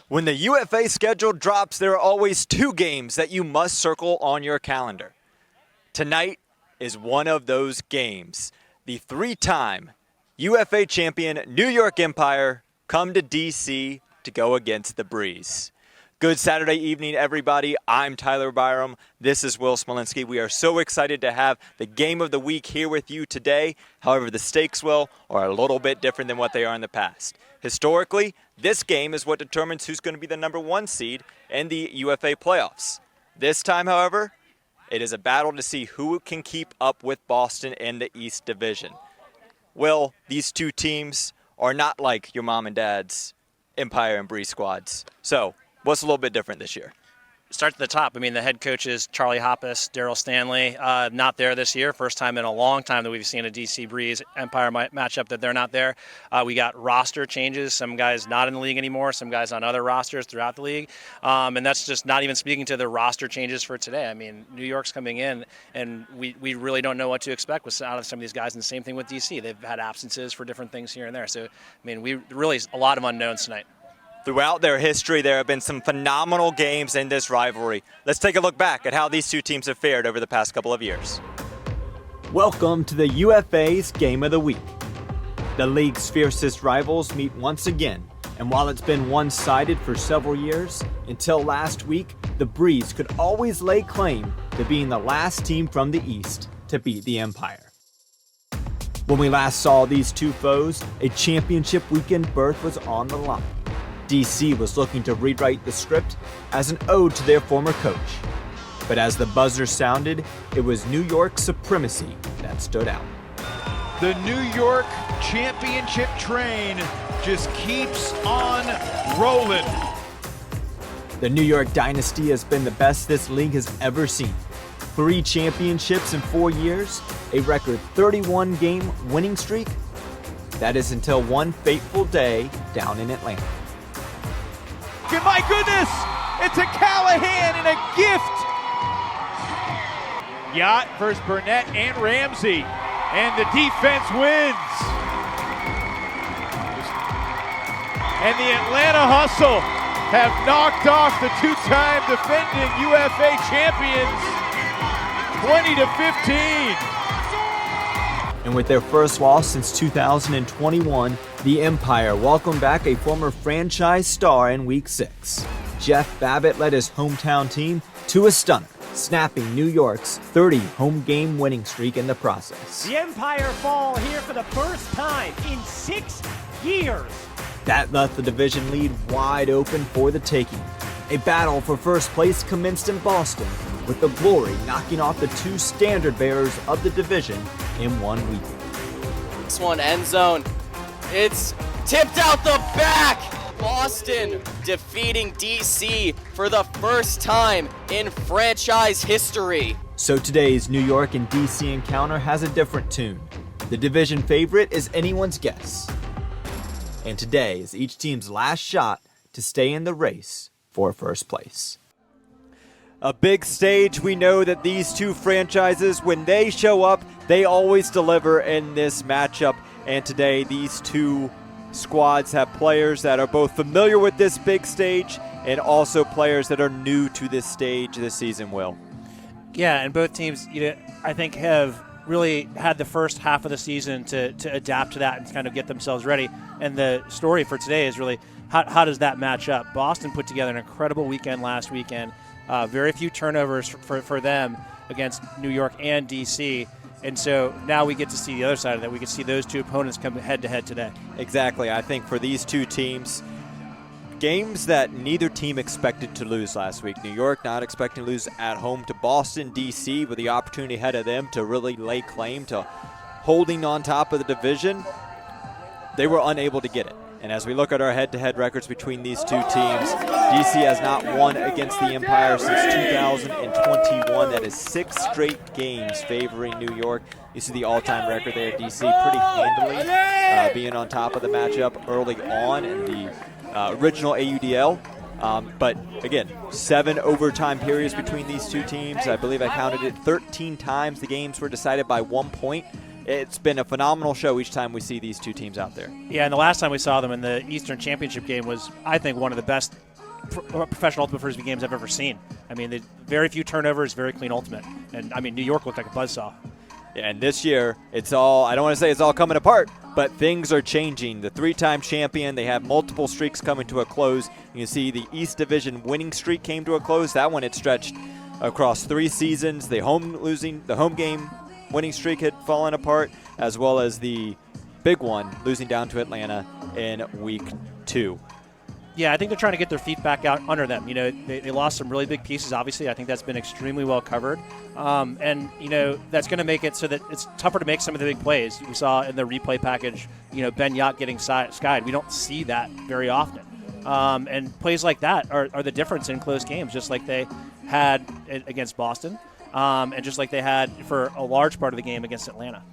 When the UFA schedule drops, there are always two games that you must circle on your calendar. Tonight is one of those games. The three-time UFA champion New York Empire come to D.C. to go against the Breeze. Good Saturday evening, everybody. I'm Tyler Byram. This is Will Smolinski. We are so excited to have the game of the week here with you today. However, the stakes, Will, are a little bit different than what they are in the past. Historically, this game is what determines who's going to be the number one seed in the UFA playoffs. This time, however, it is a battle to see who can keep up with Boston in the East Division. Will, these two teams are not like your mom and dad's Empire and Breeze squads. So, what's a little bit different this year? Start at the top. I mean, the head coaches, Charlie Hoppus, Daryl Stanley, not there this year. First time in a long time that we've seen a DC Breeze Empire matchup that they're not there. We got roster changes. Some guys not in the league anymore, some guys on other rosters throughout the league. And that's just not even speaking to the roster changes for today. I mean, New York's coming in, and we really don't know what to expect with out of some of these guys. And the same thing with DC. They've had absences for different things here and there. So, I mean, we really a lot of unknowns tonight. Throughout their history, there have been some phenomenal games in this rivalry. Let's take a look back at how these two teams have fared over the past couple of years. Welcome to the UFA's Game of the Week. The league's fiercest rivals meet once again, and while it's been one-sided for several years, until last week, the Breeze could always lay claim to being the last team from the East to beat the Empire. When we last saw these two foes, a championship weekend berth was on the line. DC was looking to rewrite the script as an ode to their former coach. But as the buzzer sounded, it was New York's supremacy that stood out. The New York championship train just keeps on rolling. The New York dynasty has been the best this league has ever seen. 3 championships in 4 years, a record 31-game winning streak. That is until one fateful day down in Atlanta. My goodness, it's a Callahan and a gift. Yacht versus Burnett and Ramsey, and the defense wins. And the Atlanta Hustle have knocked off the two-time defending UFA champions 20-15. And with their first loss since 2021, the Empire welcomed back a former franchise star in Week 6. Jeff Babbitt led his hometown team to a stunner, snapping New York's 30 home game winning streak in the process. The Empire fall here for the first time in 6 years. That left the division lead wide open for the taking. A battle for first place commenced in Boston, with the Glory knocking off the 2 standard bearers of the division in one weekend. This one, end zone. It's tipped out the back. Boston defeating DC for the first time in franchise history. So today's New York and DC encounter has a different tune. The division favorite is anyone's guess. And today is each team's last shot to stay in the race for first place. A big stage. We know that these two franchises, when they show up, they always deliver in this matchup. And today, these two squads have players that are both familiar with this big stage and also players that are new to this stage this season, Will. Yeah, and both teams, I think, have really had the first half of the season to adapt to that and kind of get themselves ready. And the story for today is really how does that match up? Boston put together an incredible weekend last weekend. Very few turnovers for them against New York and D.C., and so now we get to see the other side of that. We can see those two opponents come head-to-head today. Exactly. I think for these two teams, games that neither team expected to lose last week. New York not expecting to lose at home to Boston, D.C., with the opportunity ahead of them to really lay claim to holding on top of the division. They were unable to get it. And as we look at our head-to-head records between these two teams, DC has not won against the Empire since 2021. That is 6 straight games favoring New York. You see the all-time record there. DC pretty handily being on top of the matchup early on in the original AUDL. But again, 7 overtime periods between these two teams. I believe I counted it 13 times the games were decided by 1 point. It's been a phenomenal show each time we see these two teams out there. Yeah, and the last time we saw them in the Eastern Championship game was, I think, one of the best professional ultimate Frisbee games I've ever seen. I mean, very few turnovers, very clean ultimate. And, I mean, New York looked like a buzzsaw. And this year, it's all, I don't want to say it's all coming apart, but things are changing. The 3-time champion, they have multiple streaks coming to a close. You can see the East Division winning streak came to a close. That one, it stretched across 3 seasons. The home game winning streak had fallen apart, as well as the big one, losing down to Atlanta in week 2. Yeah, I think they're trying to get their feet back out under them. You know, they lost some really big pieces, obviously. I think that's been extremely well covered. And, you know, that's going to make it so that it's tougher to make some of the big plays. We saw in the replay package, you know, Ben Yacht getting skied. We don't see that very often. And plays like that are the difference in close games, just like they had against Boston and just like they had for a large part of the game against Atlanta.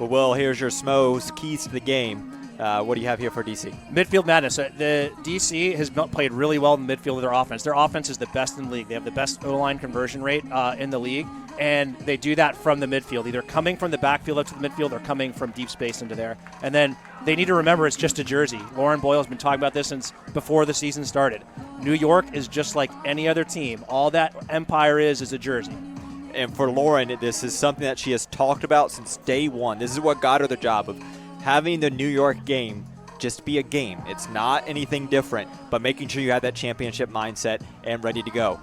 Well, Will, here's your Smo's keys to the game. What do you have here for DC? Midfield madness. The DC has played really well in the midfield of their offense. Their offense is the best in the league. They have the best O-line conversion rate in the league, and they do that from the midfield, either coming from the backfield up to the midfield or coming from deep space into there. And then they need to remember it's just a jersey. Lauren Boyle has been talking about this since before the season started. New York is just like any other team. All that Empire is a jersey. And for Lauren, this is something that she has talked about since day one. This is what got her the job of having the New York game just be a game. It's not anything different, but making sure you have that championship mindset and ready to go.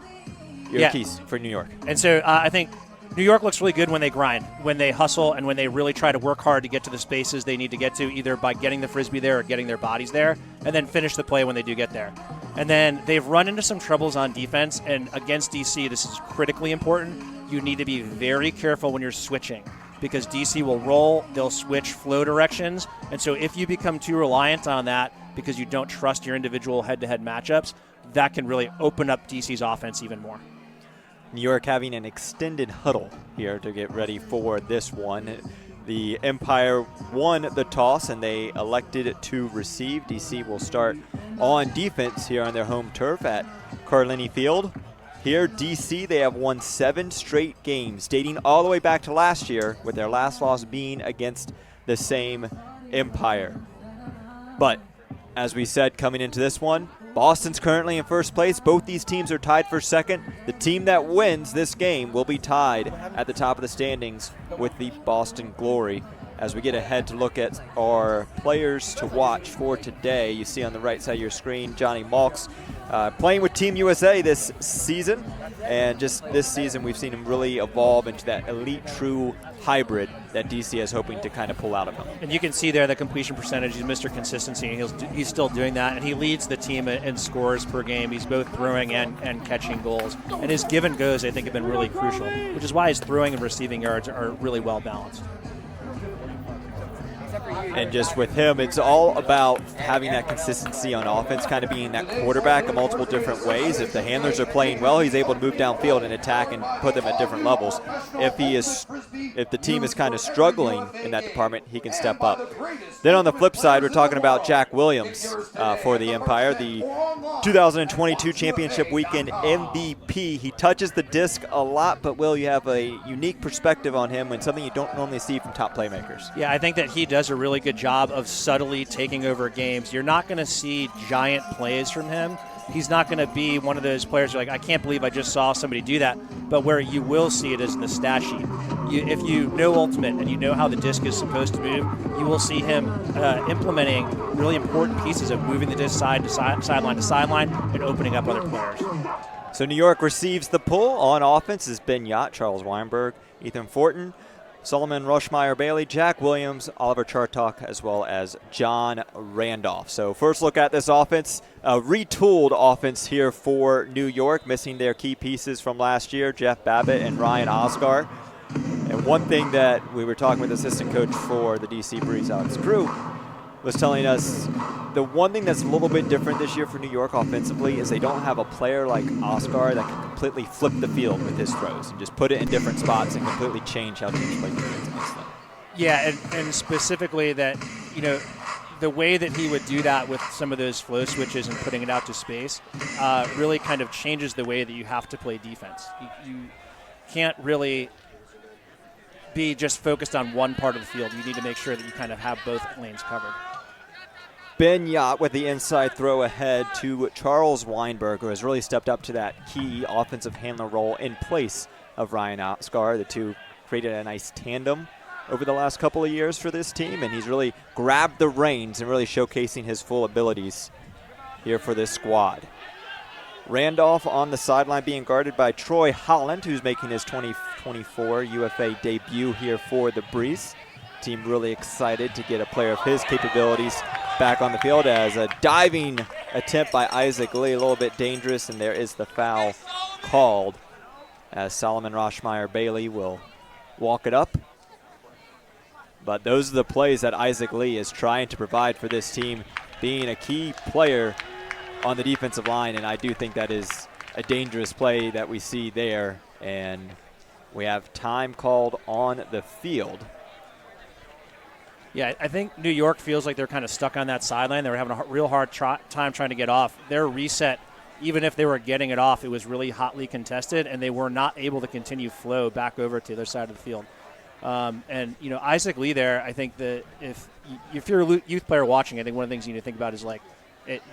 Your keys for New York. And so I think New York looks really good when they grind, when they hustle, and when they really try to work hard to get to the spaces they need to get to, either by getting the Frisbee there or getting their bodies there, and then finish the play when they do get there. And then they've run into some troubles on defense, and against DC, this is critically important. You need to be very careful when you're switching, because DC will roll, they'll switch flow directions, and so if you become too reliant on that because you don't trust your individual head-to-head matchups, that can really open up DC's offense even more. New York having an extended huddle here to get ready for this one. The Empire won the toss and they elected to receive. DC will start on defense here on their home turf at Carlini Field. Here, DC, they have won 7 straight games, dating all the way back to last year, with their last loss being against the same Empire. But, as we said coming into this one, Boston's currently in first place. Both these teams are tied for second. The team that wins this game will be tied at the top of the standings with the Boston Glory. As we get ahead to look at our players to watch for today, you see on the right side of your screen Johnny Malks playing with Team USA this season. And just this season, we've seen him really evolve into that elite true hybrid that DC is hoping to kind of pull out of him. And you can see there the completion percentage. He's Mr. Consistency, and he's still doing that. And he leads the team in scores per game. He's both throwing and catching goals. And his give and goes, I think, have been really crucial, which is why his throwing and receiving yards are really well balanced. And just with him, it's all about having that consistency on offense, kind of being that quarterback in multiple different ways. If the handlers are playing well, he's able to move downfield and attack and put them at different levels. If the team is kind of struggling in that department, he can step up. Then on the flip side, we're talking about Jack Williams for the Empire, the 2022 championship weekend MVP. He touches the disc a lot, but Will, you have a unique perspective on him and something you don't normally see from top playmakers. Yeah, I think that he does a really good job of subtly taking over games. You're not going to see giant plays from him. He's not going to be one of those players you're like, I can't believe I just saw somebody do that. But where you will see it is in the stat sheet. If you know Ultimate and you know how the disc is supposed to move, you will see him implementing really important pieces of moving the disc sideline to sideline and opening up other players. So New York receives the pull. On offense is Ben Yacht, Charles Weinberg, Ethan Fortin, Solomon Rushmeyer-Bailey, Jack Williams, Oliver Chartok, as well as John Randolph. So first look at this offense, a retooled offense here for New York, missing their key pieces from last year, Jeff Babbitt and Ryan Oscar. And one thing that we were talking with assistant coach for the DC Breeze, Alex Crew, was telling us the one thing that's a little bit different this year for New York offensively is they don't have a player like Oscar that can completely flip the field with his throws and just put it in different spots and completely change how teams play defense against them. Yeah, and specifically that, you know, the way that he would do that with some of those flow switches and putting it out to space really kind of changes the way that you have to play defense. You can't really be just focused on one part of the field. You need to make sure that you kind of have both lanes covered. Ben Yacht with the inside throw ahead to Charles Weinberg, who has really stepped up to that key offensive handler role in place of Ryan Oscar. The two created a nice tandem over the last couple of years for this team, and he's really grabbed the reins and really showcasing his full abilities here for this squad. Randolph on the sideline being guarded by Troy Holland, who's making his 2024 UFA debut here for the Breeze. Team really excited to get a player of his capabilities back on the field, as a diving attempt by Isaac Lee, a little bit dangerous, and there is the foul called as Solomon Roshmeyer Bailey will walk it up. But those are the plays that Isaac Lee is trying to provide for this team, being a key player on the defensive line, and I do think that is a dangerous play that we see there. And we have time called on the field. Yeah, I think New York feels like they're kind of stuck on that sideline. They were having a real hard time trying to get off. Their reset, even if they were getting it off, it was really hotly contested, and they were not able to continue flow back over to the other side of the field. And, you know, Isaac Lee there, I think that if you're a youth player watching, I think one of the things you need to think about is, like,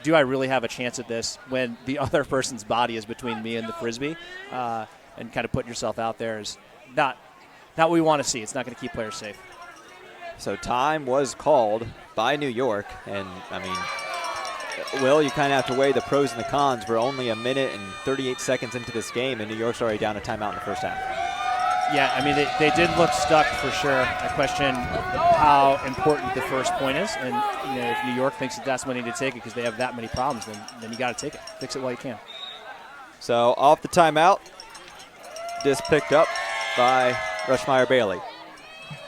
do I really have a chance at this when the other person's body is between me and the Frisbee? And kind of putting yourself out there is not what we want to see. It's not going to keep players safe. So time was called by New York, and I mean, Will, you kind of have to weigh the pros and the cons. We're only a minute and 38 seconds into this game, and New York's already down a timeout in the first half. Yeah, I mean, they did look stuck for sure. I question how important the first point is, and you know, if New York thinks that that's when they need to take it because they have that many problems, then you got to take it. Fix it while you can. So off the timeout, disc picked up by Rushmeyer Bailey.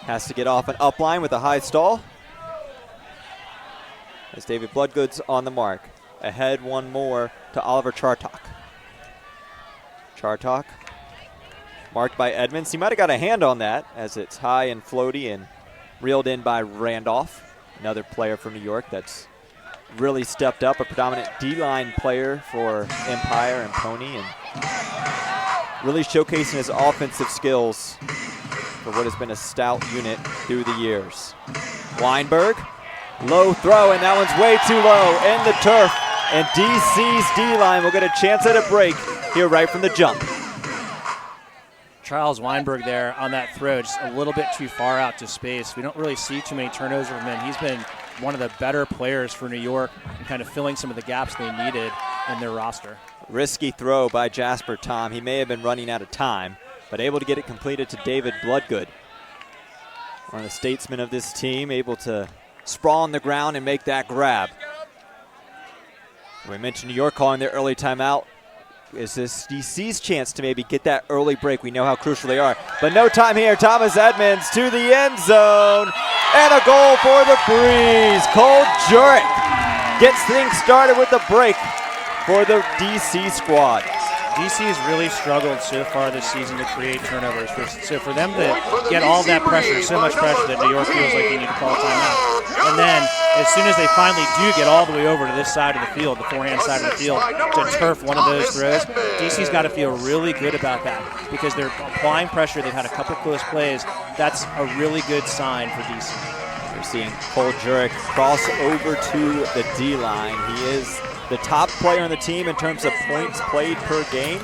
Has to get off an up line with a high stall. As David Bloodgood's on the mark. Ahead one more to Oliver Chartok. Chartok marked by Edmonds. He might have got a hand on that as it's high and floaty and reeled in by Randolph. Another player from New York that's really stepped up, a predominant D-line player for Empire and Pony, and really showcasing his offensive skills for what has been a stout unit through the years. Weinberg, low throw, and that one's way too low in the turf. And DC's D-line will get a chance at a break here right from the jump. Charles Weinberg there on that throw, just a little bit too far out to space. We don't really see too many turnovers from him. He's been one of the better players for New York and kind of filling some of the gaps they needed in their roster. Risky throw by Jasper Tom. He may have been running out of time, but able to get it completed to David Bloodgood. One of the statesmen of this team, able to sprawl on the ground and make that grab. We mentioned New York calling their early timeout. Is this DC's chance to maybe get that early break? We know how crucial they are. But no time here. Thomas Edmonds to the end zone. And a goal for the Breeze. Cole Jurek gets things started with the break for the DC squad. DC has really struggled so far this season to create turnovers. So for them to get all that pressure, so much pressure that New York feels like they need to call a timeout. And then as soon as they finally do get all the way over to this side of the field, the forehand side of the field, to turf one of those throws, DC's got to feel really good about that because they're applying pressure. They've had a couple close plays. That's a really good sign for DC. You're seeing Cole Jurek cross over to the D-line. He is the top player on the team in terms of points played per game.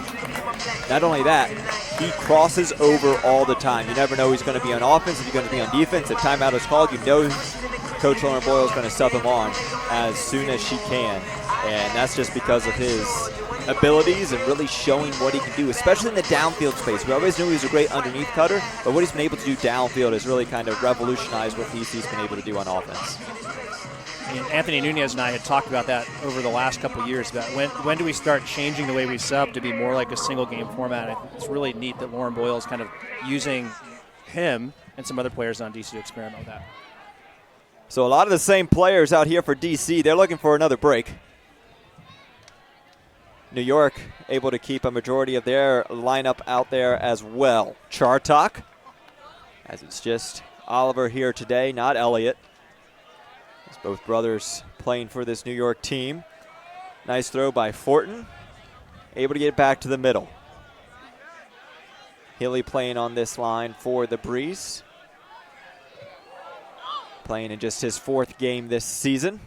Not only that, he crosses over all the time. You never know he's going to be on offense, if he's going to be on defense. If timeout is called, you know Coach Lauren Boyle is going to sub him on as soon as she can. And that's just because of his abilities and really showing what he can do, especially in the downfield space. We always knew he was a great underneath cutter, but what he's been able to do downfield has really kind of revolutionized what DC's been able to do on offense. And Anthony Nunez and I had talked about that over the last couple of years, about when do we start changing the way we sub to be more like a single game format. It's really neat that Lauren Boyle is kind of using him and some other players on DC to experiment with that. So a lot of the same players out here for DC. They're looking for another break. New York able to keep a majority of their lineup out there as well. Chartok, as it's just Oliver here today, not Elliott. As both brothers playing for this New York team. Nice throw by Fortin. Able to get it back to the middle. Hilly playing on this line for the Breeze. Playing in just his fourth game this season.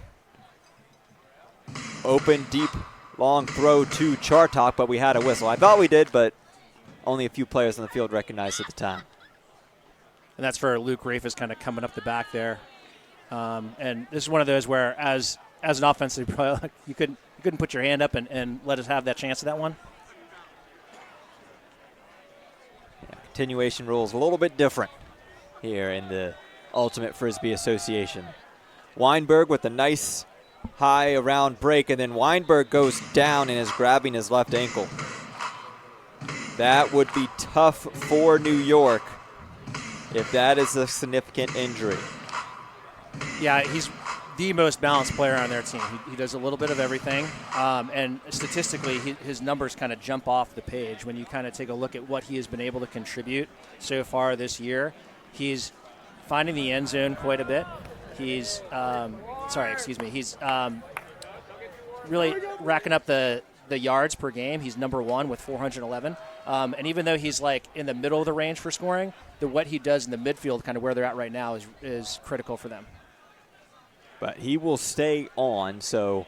open, deep, long throw to Chartok, but we had a whistle. I thought we did, but only a few players on the field recognized at the time. And that's for Luke Rafis kind of coming up the back there. And this is one of those where, as an offensive player, you couldn't put your hand up and let us have that chance at that one. Yeah, continuation rules a little bit different here in the Ultimate Frisbee Association. Weinberg with a nice high around break, and then Weinberg goes down and is grabbing his left ankle. That would be tough for New York if that is a significant injury. Yeah, he's the most balanced player on their team. He does a little bit of everything, and statistically, his numbers kind of jump off the page when you kind of take a look at what he has been able to contribute so far this year. He's finding the end zone quite a bit. He's He's really racking up the yards per game. He's number one with 411. And even though he's like in the middle of the range for scoring, what he does in the midfield, kind of where they're at right now, is critical for them. But he will stay on, so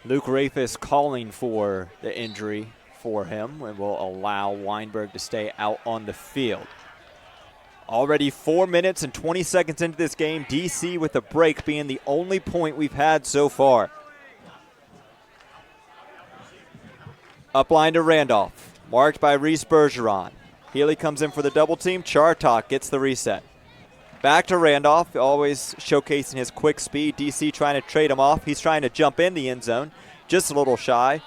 Luke Rafis calling for the injury for him and will allow Weinberg to stay out on the field. Already 4 minutes and 20 seconds into this game, DC with a break being the only point we've had so far. Upline to Randolph, marked by Reese Bergeron. Healy comes in for the double team. Chartok gets the reset. Back to Randolph, always showcasing his quick speed. DC trying to trade him off. He's trying to jump in the end zone, just a little shy.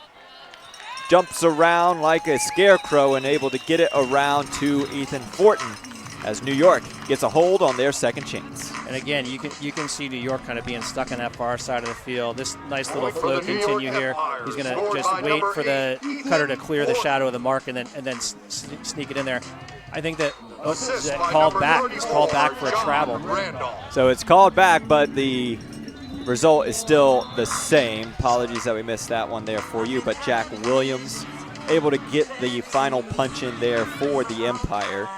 Jumps around like a scarecrow and able to get it around to Ethan Fortin as New York gets a hold on their second chance. And again, you can see New York kind of being stuck on that far side of the field. This nice little flow continue here. He's going to just wait for the cutter to clear the shadow of the mark and then sneak it in there. I think that is called back. It's called back for a travel. So it's called back, but the result is still the same. Apologies that we missed that one there for you, but Jack Williams able to get the final punch in there for the Empire.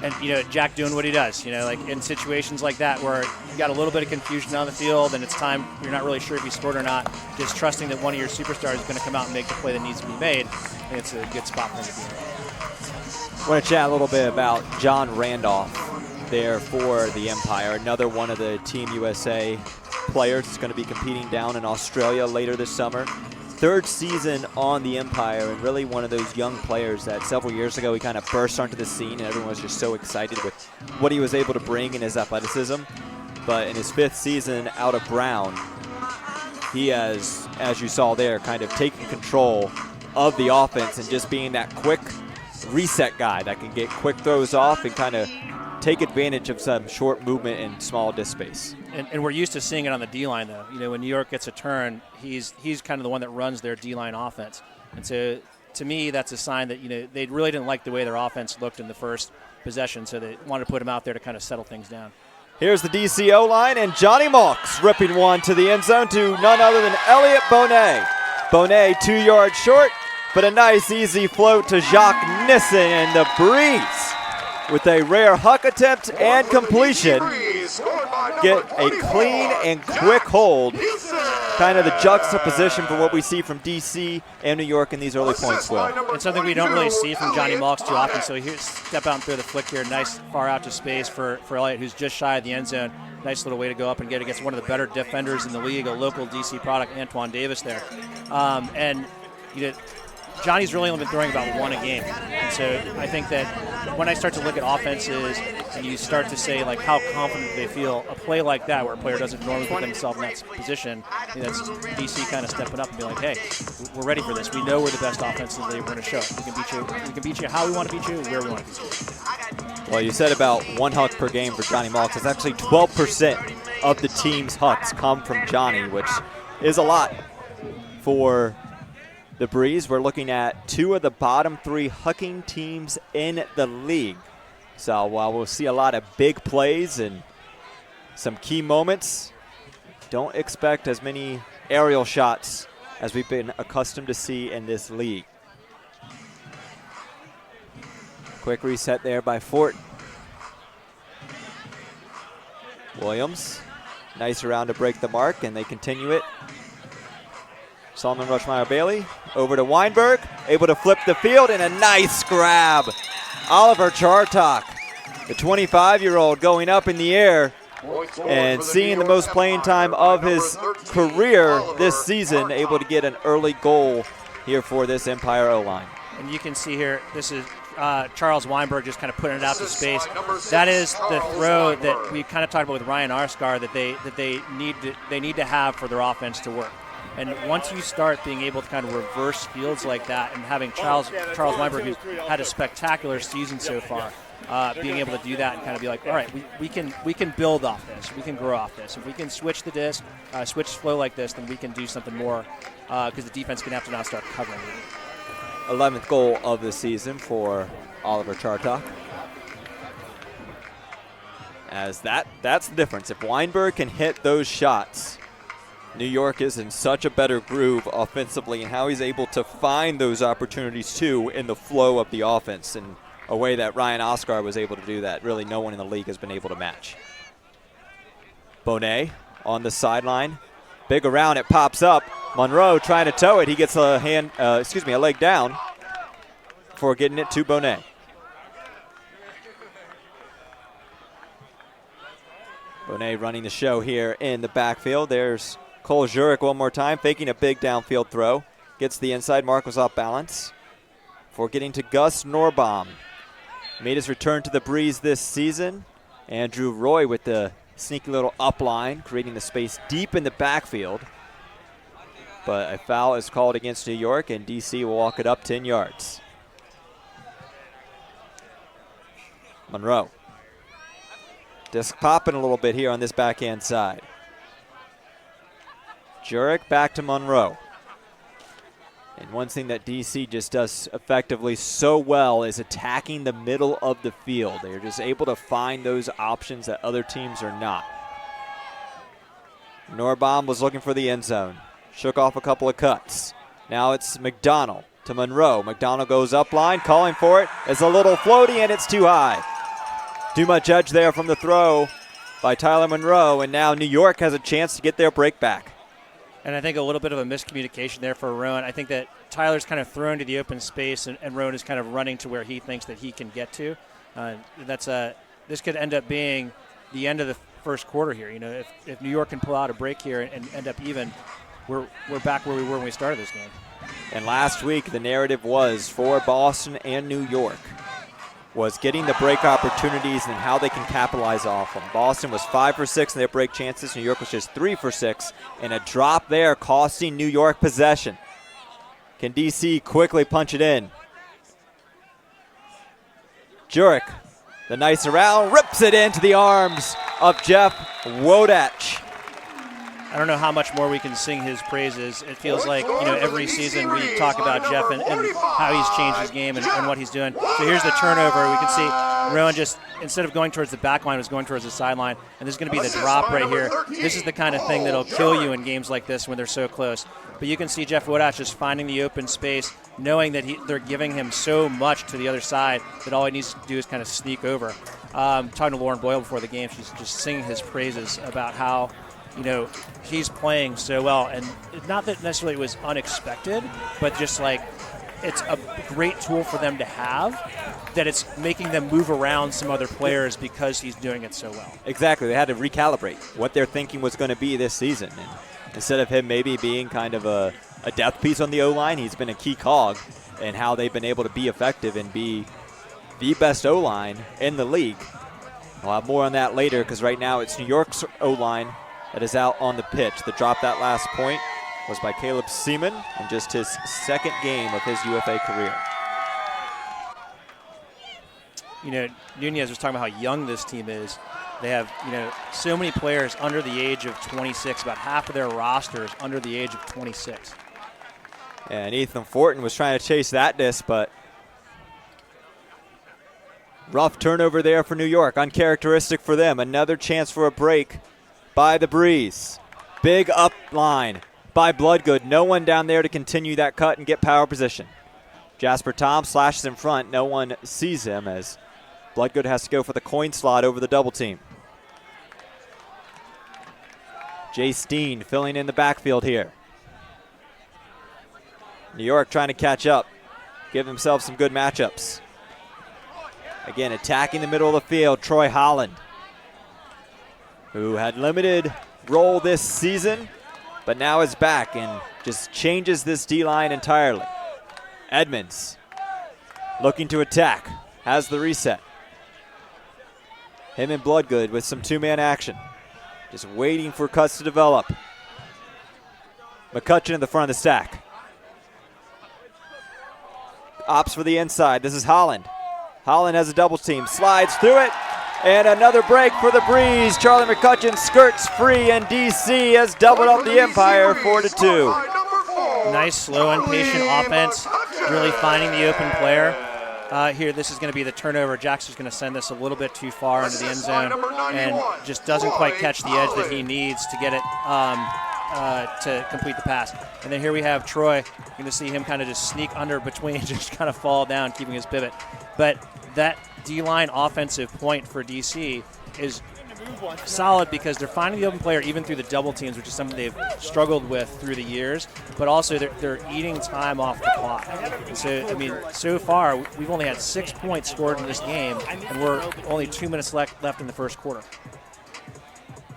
And, Jack doing what he does, like in situations like that where you got a little bit of confusion on the field and it's time, you're not really sure if he scored or not, just trusting that one of your superstars is going to come out and make the play that needs to be made. I think it's a good spot for him to be in. I want to chat a little bit about John Randolph there for the Empire, another one of the Team USA players that's going to be competing down in Australia later this summer. Third season on the Empire, and really one of those young players that several years ago he kind of burst onto the scene and everyone was just so excited with what he was able to bring in his athleticism. But in his fifth season out of Brown, he has, as you saw there, kind of taken control of the offense and just being that quick reset guy that can get quick throws off and kind of take advantage of some short movement and small disk space. And we're used to seeing it on the D-line, though. When New York gets a turn, he's kind of the one that runs their D-line offense. And so, to me, that's a sign that, they really didn't like the way their offense looked in the first possession, so they wanted to put him out there to kind of settle things down. Here's the DCO line, and Johnny Malks ripping one to the end zone to none other than Elliot Bonet. Bonet 2 yards short, but a nice easy float to Jacques Nissen, and the Breeze with a rare huck attempt and completion get a clean and quick hold. Kind of the juxtaposition from what we see from DC and New York in these early points, Will. And something we don't really see from Johnny Malks too often. So here, step out and throw the flick here. Nice far out to space for Elliott, who's just shy of the end zone. Nice little way to go up and get against one of the better defenders in the league, a local DC product, Antoine Davis there. Johnny's really only been throwing about one a game. And so I think that when I start to look at offenses and you start to say, like, how confident they feel, a play like that where a player doesn't normally put themselves in that position, that's DC kind of stepping up and be like, hey, we're ready for this. We know we're the best offense in the league. We're going to show it. We can beat you how we want to beat you, where we want to beat you. Well, you said about one huck per game for Johnny Malks. It's actually 12% of the team's hucks come from Johnny, which is a lot for the Breeze. We're looking at two of the bottom three hucking teams in the league. So while we'll see a lot of big plays and some key moments, don't expect as many aerial shots as we've been accustomed to see in this league. Quick reset there by Fort. Williams, nice around to break the mark, and they continue it. Solomon Rushmeyer-Bailey over to Weinberg, able to flip the field, and a nice grab. Oliver Chartok, the 25-year-old, going up in the air and seeing the most playing time of his career this season, able to get an early goal here for this Empire O-line. And you can see here, this is Charles Weinberg just kind of putting it out to space. That is the throw that we kind of talked about with Ryan Arskar that they need to have for their offense to work. And once you start being able to kind of reverse fields like that, and having Charles Weinberg, who's had a spectacular season so far, being able to do that and kind of be like, all right, we can build off this, we can grow off this. If we can switch the disc, switch flow like this, then we can do something more because the defense can have to now start covering it. 11th goal of the season for Oliver Chartok. As that's the difference. If Weinberg can hit those shots, New York is in such a better groove offensively, and how he's able to find those opportunities too in the flow of the offense in a way that Ryan Oscar was able to do that. Really no one in the league has been able to match. Bonet on the sideline. Big around, it pops up. Monroe trying to tow it. He gets a leg down before getting it to Bonet. Bonet running the show here in the backfield. There's Cole Jurek one more time, faking a big downfield throw. Gets the inside. Mark was off balance before getting to Gus Norbaum. Made his return to the breeze this season. Andrew Roy with the sneaky little up line, creating the space deep in the backfield. But a foul is called against New York, and DC will walk it up 10 yards. Monroe. Disc popping a little bit here on this backhand side. Jurek back to Monroe. And one thing that DC just does effectively so well is attacking the middle of the field. They're just able to find those options that other teams are not. Norbaum was looking for the end zone. Shook off a couple of cuts. Now it's McDonald to Monroe. McDonald goes up line, calling for it. It's a little floaty, and it's too high. Too much edge there from the throw by Tyler Monroe, and now New York has a chance to get their break back. And I think a little bit of a miscommunication there for Rowan. I think that Tyler's kind of thrown to the open space, and Rowan is kind of running to where he thinks that he can get to. This could end up being the end of the first quarter here. You know, if New York can pull out a break here and end up even, we're back where we were when we started this game. And last week, the narrative was for Boston and New York was getting the break opportunities and how they can capitalize off them. Boston was 5 for 6 in their break chances. New York was just 3 for 6, and a drop there costing New York possession. Can DC quickly punch it in? Jurek, the nice around, rips it into the arms of Jeff Wodach. I don't know how much more we can sing his praises. It feels like, you know, every season we talk about Jeff and how he's changed his game and what he's doing. So here's the turnover. We can see Rowan just, instead of going towards the back line, was going towards the sideline. And this is going to be the drop right here. This is the kind of thing that'll kill you in games like this when they're so close. But you can see Jeff Wodach just finding the open space, knowing that they're giving him so much to the other side that all he needs to do is kind of sneak over. Talking to Lauren Boyle before the game, she's just singing his praises about how, you know, he's playing so well. And not that necessarily it was unexpected, but just like it's a great tool for them to have, that it's making them move around some other players because he's doing it so well. Exactly. They had to recalibrate what their thinking was going to be this season. And instead of him maybe being kind of a depth piece on the O-line, he's been a key cog in how they've been able to be effective and be the best O-line in the league. We'll have more on that later because right now it's New York's O-line that is out on the pitch. The drop that last point was by Caleb Seaman in just his second game of his UFA career. You know, Nunez was talking about how young this team is. They have, you know, so many players under the age of 26. About half of their roster is under the age of 26. And Ethan Fortin was trying to chase that disc, but rough turnover there for New York. Uncharacteristic for them. Another chance for a break by the Breeze. Big up line by Bloodgood. No one down there to continue that cut and get power position. Jasper Tom slashes in front. No one sees him as Bloodgood has to go for the coin slot over the double team. Jay Steen filling in the backfield here. New York trying to catch up, give themselves some good matchups. Again, attacking the middle of the field, Troy Holland, who had limited role this season, but now is back and just changes this D-line entirely. Edmonds looking to attack, has the reset. Him and Bloodgood with some two-man action. Just waiting for cuts to develop. McCutcheon in the front of the stack. Opts for the inside. This is Holland. Holland has a double team, slides through it, and another break for the Breeze. Charlie McCutcheon skirts free, and DC has doubled up the Empire 4-2. Nice, slow, and patient offense, really finding the open player. Here, this is going to be the turnover. Jackson's going to send this a little bit too far into the end zone and just doesn't quite catch the edge that he needs to get it to complete the pass. And then here we have Troy. You're going to see him kind of just sneak under between, just kind of fall down, keeping his pivot. But that D-line offensive point for DC is solid because they're finding the open player even through the double teams, which is something they've struggled with through the years, but also they're eating time off the clock. And so, I mean, so far, we've only had 6 points scored in this game, and we're only 2 minutes left in the first quarter.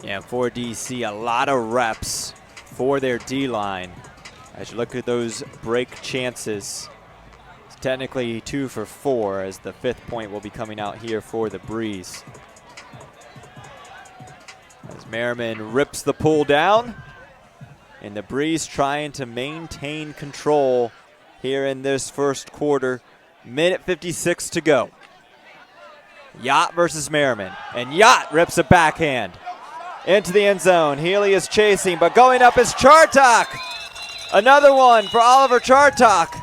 Yeah, for DC, a lot of reps for their D-line. As you look at those break chances, it's technically 2 for 4, as the 5th point will be coming out here for the Breeze. As Merriman rips the pull down, and the Breeze trying to maintain control here in this first quarter. Minute 56 to go. Yacht versus Merriman, and Yacht rips a backhand into the end zone. Healy is chasing, but going up is Chartok. Another one for Oliver Chartok.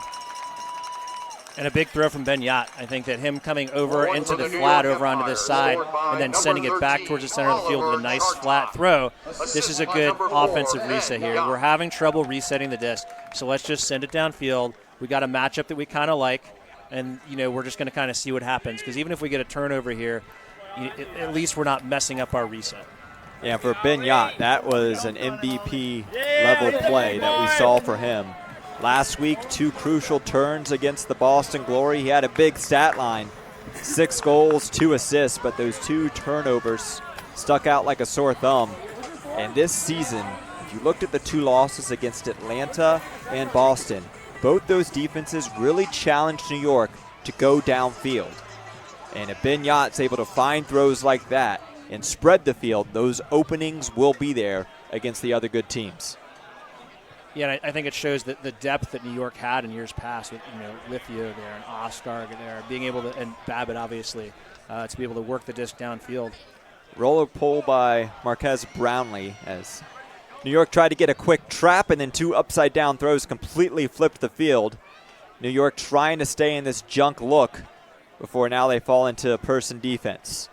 And a big throw from Ben Yacht. I think that him coming over into the flat over onto this side and then sending it back towards the center of the field with a nice flat throw. This is a good offensive reset here. We're having trouble resetting the disc, so let's just send it downfield. We got a matchup that we kind of like, and we're just going to kind of see what happens, because even if we get a turnover here, at least we're not messing up our reset. Yeah, for Ben Yacht, that was an MVP level play that we saw for him. Last week, 2 crucial turns against the Boston Glory. He had a big stat line, 6 goals, 2 assists, but those 2 turnovers stuck out like a sore thumb. And this season, if you looked at the 2 losses against Atlanta and Boston, both those defenses really challenged New York to go downfield. And if Ben Yacht's able to find throws like that and spread the field, those openings will be there against the other good teams. Yeah, I think it shows that the depth that New York had in years past with Lithio there and Oscar there, being able to, and Babbitt obviously, to be able to work the disc downfield. Roller pull by Marquez Brownlee as New York tried to get a quick trap, and then 2 upside down throws completely flipped the field. New York trying to stay in this junk look before now they fall into person defense.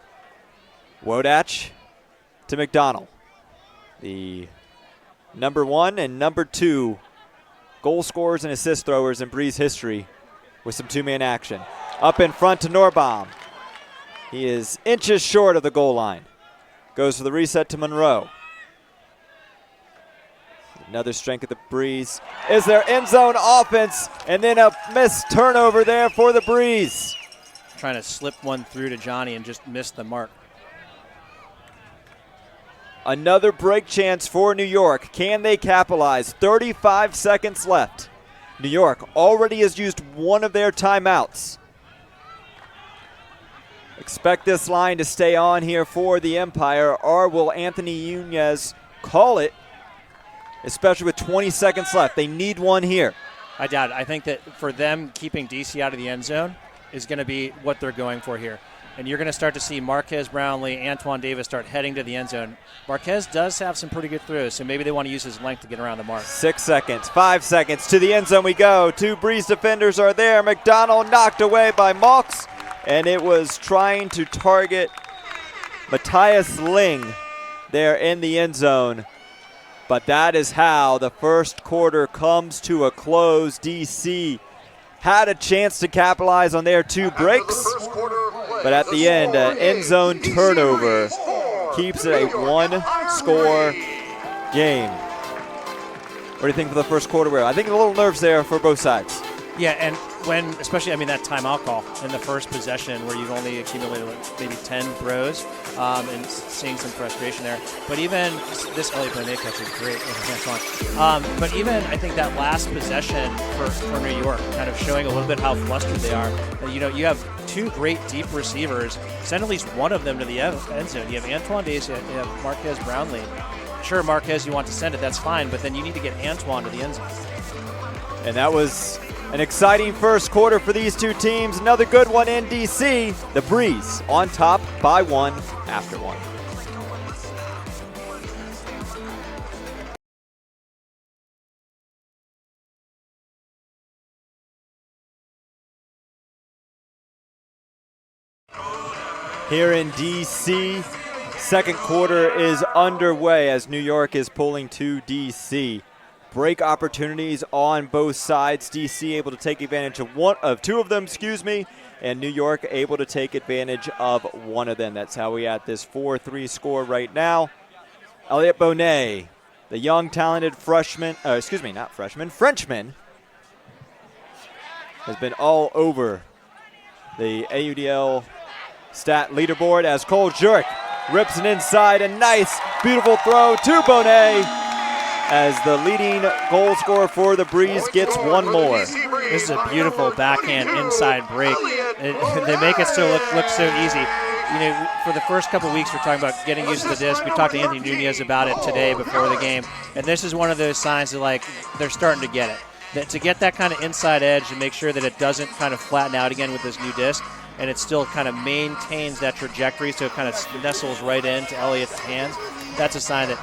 Wodach to McDonald. The number 1 and number 2 goal scorers and assist throwers in Breeze history with some 2-man action. Up in front to Norbaum. He is inches short of the goal line. Goes for the reset to Monroe. Another strength of the Breeze is their end zone offense, and then a missed turnover there for the Breeze. Trying to slip one through to Johnny and just missed the mark. Another break chance for New York. Can they capitalize? 35 seconds left. New York already has used one of their timeouts. Expect this line to stay on here for the Empire, or will Anthony Nunez call it, especially with 20 seconds left? They need one here. I doubt it. I think that for them, keeping DC out of the end zone is going to be what they're going for here. And you're going to start to see Marquez Brownlee, Antoine Davis start heading to the end zone. Marquez does have some pretty good throws, so maybe they want to use his length to get around the mark. 6 seconds, 5 seconds, to the end zone we go. 2 Breeze defenders are there. McDonald knocked away by Malks, and it was trying to target Matthias Ling there in the end zone. But that is how the first quarter comes to a close. DC had a chance to capitalize on their 2 breaks, but at the end, an end zone turnover keeps it a 1-score game. What do you think for the first quarter? Where I think a little nerves there for both sides. Yeah, and when, especially, that timeout call in the first possession where you've only accumulated maybe 10 throws and seeing some frustration there. But even this Elliott Bonet catch is great with Antoine. But even I think that last possession for New York, kind of showing a little bit how flustered they are. You have two great deep receivers. Send at least one of them to the end zone. You have Antoine Dace, you have Marquez Brownlee. Sure, Marquez, you want to send it, that's fine, but then you need to get Antoine to the end zone. And that was an exciting first quarter for these two teams. Another good one in DC. The Breeze on top by one after one. Here in DC, second quarter is underway as New York is pulling to DC. Break opportunities on both sides. DC able to take advantage of two of them, and New York able to take advantage of one of them. That's how we at this 4-3 score right now. Elliott Bonet, the young, talented Frenchman, has been all over the AUDL stat leaderboard as Cole Jurek rips it inside. A nice, beautiful throw to Bonet, as the leading goal scorer for the Breeze gets one more. This is a beautiful backhand inside break. They make it so look so easy. For the first couple of weeks, we're talking about getting used to the disc. We talked to Anthony Nunez about it today before the game, and this is one of those signs that they're starting to get it. To get that kind of inside edge and make sure that it doesn't kind of flatten out again with this new disc, and it still kind of maintains that trajectory, so it kind of nestles right into Elliott's hands. That's a sign that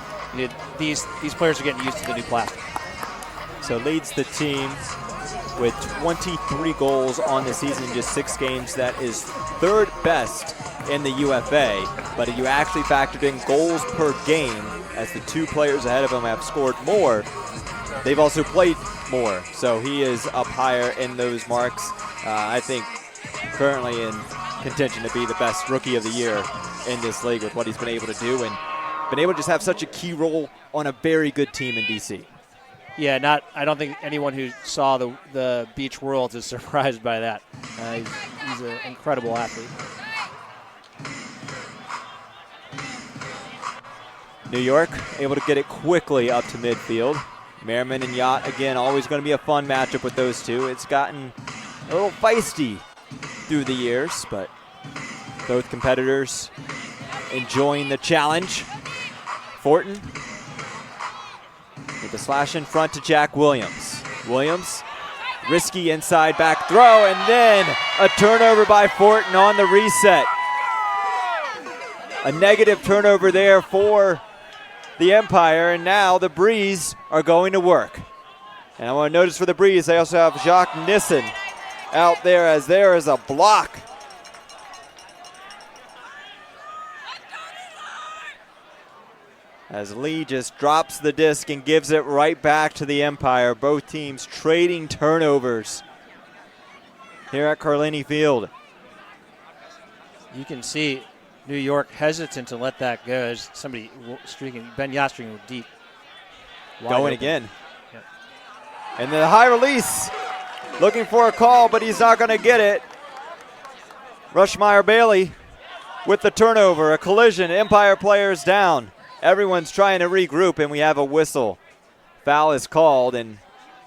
these players are getting used to the new plastic. So leads the team with 23 goals on the season in just 6 games. That is third best in the UFA. But if you actually factored in goals per game, as the two players ahead of him have scored more, they've also played more. So he is up higher in those marks. I think currently in contention to be the best rookie of the year in this league with what he's been able to do, and been able to just have such a key role on a very good team in DC. Yeah, I don't think anyone who saw the Beach Worlds is surprised by that. He's an incredible athlete. New York able to get it quickly up to midfield. Merriman and Yacht, again, always going to be a fun matchup with those two. It's gotten a little feisty through the years, but both competitors enjoying the challenge. Fortin with the slash in front to Jack Williams. Williams, risky inside back throw, and then a turnover by Fortin on the reset. A negative turnover there for the Empire, and now the Breeze are going to work. And I want to notice for the Breeze, they also have Jacques Nissen out there, as there is a block. As Lee just drops the disc and gives it right back to the Empire. Both teams trading turnovers here at Carlini Field. You can see New York hesitant to let that go as somebody streaking, Ben Yacht streaking deep. Going open. again. Yep. And the high release, looking for a call, but he's not going to get it. Rushmeyer Bailey with the turnover, a collision, Empire players down. Everyone's trying to regroup, and we have a whistle. Foul is called, and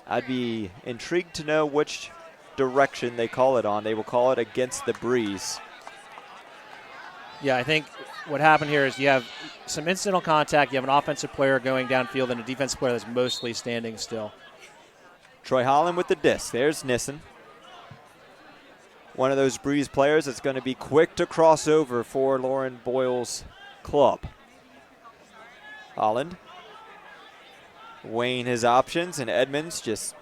I'd be intrigued to know which direction they call it on. They will call it against the Breeze. Yeah, I think what happened here is you have some incidental contact. You have an offensive player going downfield and a defensive player that's mostly standing still. Troy Holland with the disc. There's Nissen. One of those Breeze players that's going to be quick to cross over for Lauren Boyle's club. Holland weighing his options, and Edmonds just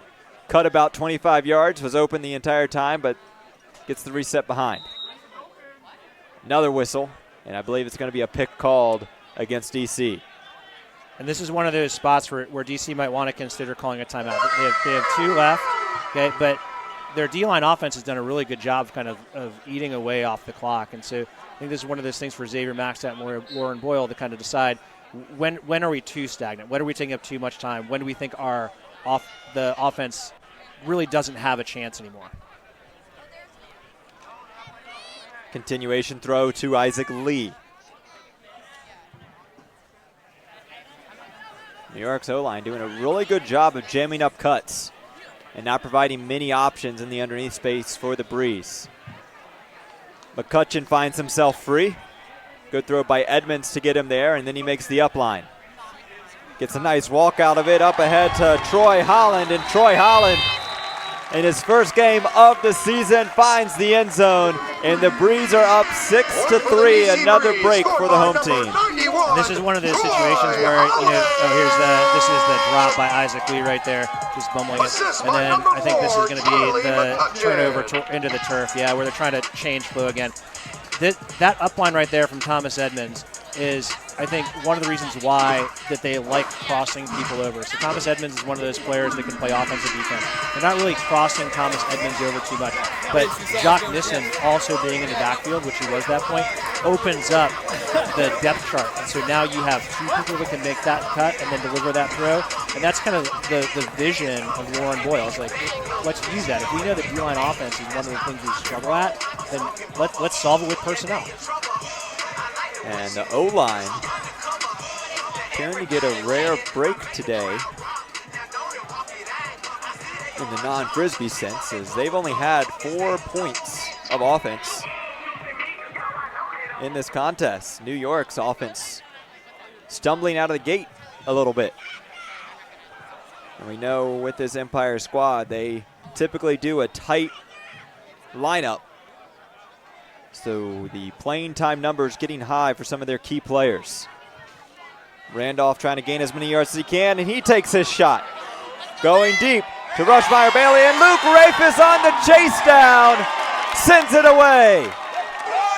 cut about 25 yards, was open the entire time, but gets the reset behind. Another whistle, and I believe it's going to be a pick called against DC. And this is one of those spots where DC might want to consider calling a timeout. They have 2 left, okay, but their D-line offense has done a really good job of eating away off the clock. And so I think this is one of those things for Xavier Maxtat and Lauren Boyle to kind of decide, when are we too stagnant? When are we taking up too much time? When do we think the offense really doesn't have a chance anymore? Continuation throw to Isaac Lee. New York's O-line doing a really good job of jamming up cuts and not providing many options in the underneath space for the Breeze. McCutcheon finds himself free. Good throw by Edmonds to get him there, and then he makes the up line. Gets a nice walk out of it up ahead to Troy Holland, and Troy Holland in his first game of the season finds the end zone, and the Breeze are up 6-3, another break for the home team. And this is one of those situations where, this is the drop by Isaac Lee right there, just bumbling it. And then I think this is going to be the turnover into the turf, where they're trying to change flow again. That up line right there from Thomas Edmonds is, I think, one of the reasons why that they like crossing people over. So Thomas Edmonds is one of those players that can play offensive defense. They're not really crossing Thomas Edmonds over too much. But Jacques Nissen also being in the backfield, which he was at that point, opens up the depth chart. And so now you have two people that can make that cut and then deliver that throw. And that's kind of the vision of Warren Boyle. It's like, let's use that. If we know that D-line offense is one of the things we struggle at, then let's solve it with personnel. And the O-line going to get a rare break today in the non-Frisbee sense, as they've only had 4 points of offense in this contest. New York's offense stumbling out of the gate a little bit. And we know with this Empire squad, they typically do a tight lineup. So the playing time numbers getting high for some of their key players. Randolph trying to gain as many yards as he can, and he takes his shot. Going deep to Rushmeyer Bailey, and Luke Rafis on the chase down, sends it away.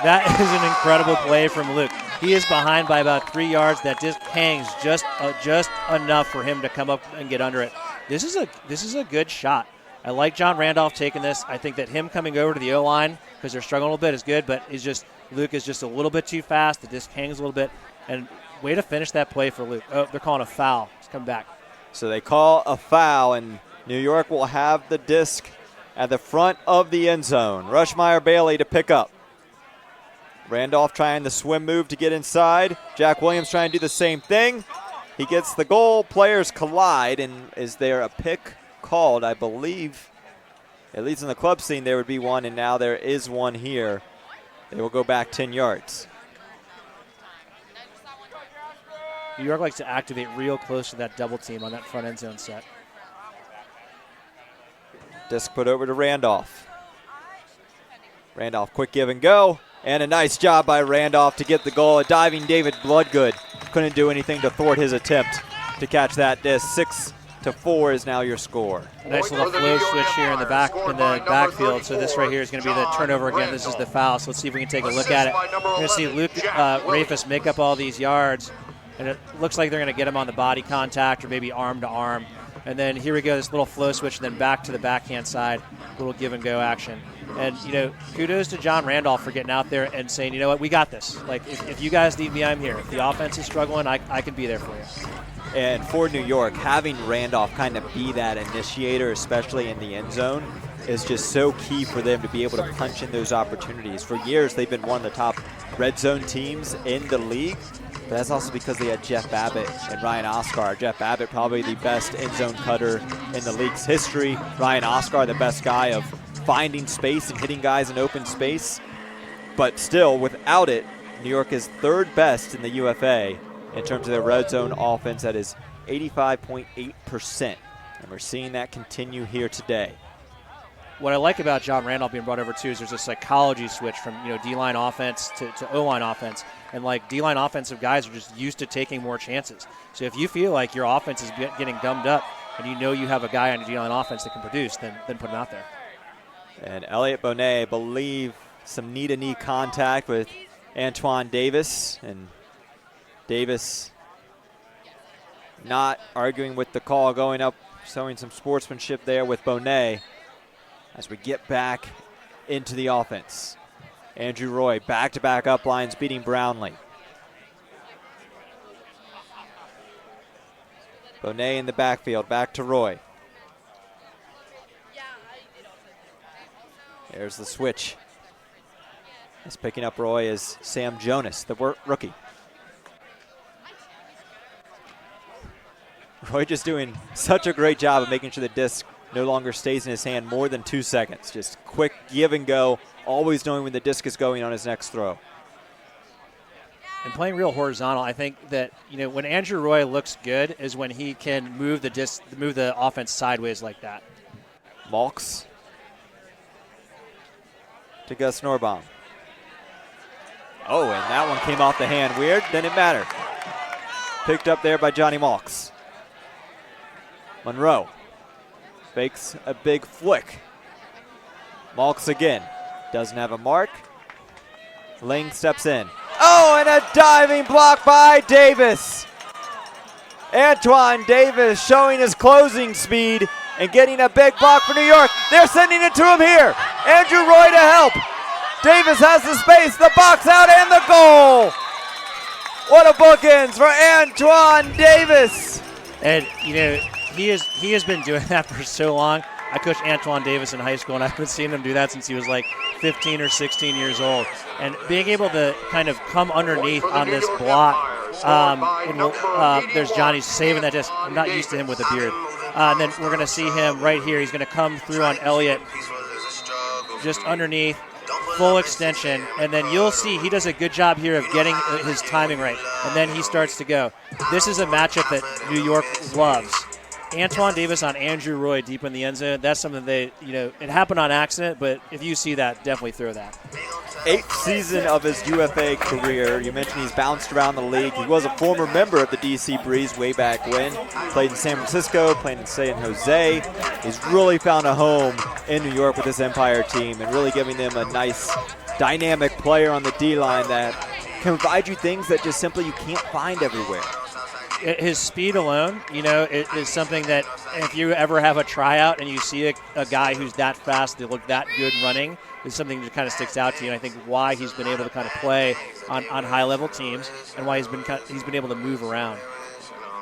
That is an incredible play from Luke. He is behind by about 3 yards. That just hangs just enough for him to come up and get under it. This is a good shot. I like John Randolph taking this. I think that him coming over to the O-line, because they're struggling a little bit, is good, but Luke is just a little bit too fast. The disc hangs a little bit. And way to finish that play for Luke. Oh, they're calling a foul. He's coming back. So they call a foul, and New York will have the disc at the front of the end zone. Rushmeyer Bailey to pick up. Randolph trying the swim move to get inside. Jack Williams trying to do the same thing. He gets the goal. Players collide, and is there a pick called? I believe, at least in the club scene, there would be one, and now there is one here. They will go back 10 yards. New York likes to activate real close to that double team on that front end zone set. Disc put over to Randolph. Randolph, quick give and go, and a nice job by Randolph to get the goal. A diving David Bloodgood couldn't do anything to thwart his attempt to catch that disc. 6-4 is now your score. Nice little flow switch here in the backfield. So this right here is going to be the turnover again. This is the foul. So let's see if we can take a look at it. We're going to see Luke Rafis make up all these yards, and it looks like they're going to get him on the body contact or maybe arm to arm. And then here we go, this little flow switch, and then back to the backhand side, little give and go action. And, kudos to John Randolph for getting out there and saying, you know what, we got this. Like, if you guys need me, I'm here. If the offense is struggling, I can be there for you. And for New York, having Randolph kind of be that initiator, especially in the end zone, is just so key for them to be able to punch in those opportunities. For years, they've been one of the top red zone teams in the league. But that's also because they had Jeff Babbitt and Ryan Oscar. Jeff Babbitt, probably the best end zone cutter in the league's history. Ryan Oscar, the best guy of finding space and hitting guys in open space. But still, without it, New York is third best in the UFA in terms of their red zone offense. That is 85.8%. And we're seeing that continue here today. What I like about John Randolph being brought over too is there's a psychology switch from D-line offense to O-line offense, and like D-line offensive guys are just used to taking more chances. So if you feel like your offense is getting gummed up, and you have a guy on your D-line offense that can produce, then put him out there. And Elliot Bonet, I believe, some knee-to-knee contact with Antoine Davis, and Davis not arguing with the call, going up, showing some sportsmanship there with Bonet. As we get back into the offense. Andrew Roy, back-to-back up lines, beating Brownlee. Bonet in the backfield, back to Roy. There's the switch. Is picking up Roy is Sam Jonas, the rookie. Roy just doing such a great job of making sure the disc no longer stays in his hand more than 2 seconds. Just quick give and go, always knowing when the disc is going on his next throw. And playing real horizontal, I think that, when Andrew Roy looks good is when he can move the offense sideways like that. Malks to Gus Norbaum. Oh, and that one came off the hand. Weird, didn't matter. Picked up there by Johnny Malks. Monroe fakes a big flick. Malks again. Doesn't have a mark. Ling steps in. Oh, and a diving block by Davis. Antoine Davis showing his closing speed and getting a big block for New York. They're sending it to him here. Andrew Roy to help. Davis has the space, the box out, and the goal. What a bookends for Antoine Davis. And, he has been doing that for so long. I coached Antoine Davis in high school, and I've been seeing him do that since he was like 15 or 16 years old. And being able to kind of come underneath on this block, there's Johnny saving that disc. I'm not used to him with a beard. And then we're going to see him right here. He's going to come through on Elliott, just underneath, full extension. And then you'll see he does a good job here of getting his timing right. And then he starts to go. This is a matchup that New York loves. Antoine Davis on Andrew Roy deep in the end zone. That's something it happened on accident, but if you see that, definitely throw that. 8th season of his UFA career. You mentioned he's bounced around the league. He was a former member of the DC Breeze way back when. Played in San Francisco, played in San Jose. He's really found a home in New York with this Empire team and really giving them a nice dynamic player on the D-line that can provide you things that just simply you can't find everywhere. His speed alone, it is something that if you ever have a tryout and you see a guy who's that fast, they look that good running, is something that kind of sticks out to you. And I think why he's been able to kind of play on high-level teams and why he's been able to move around.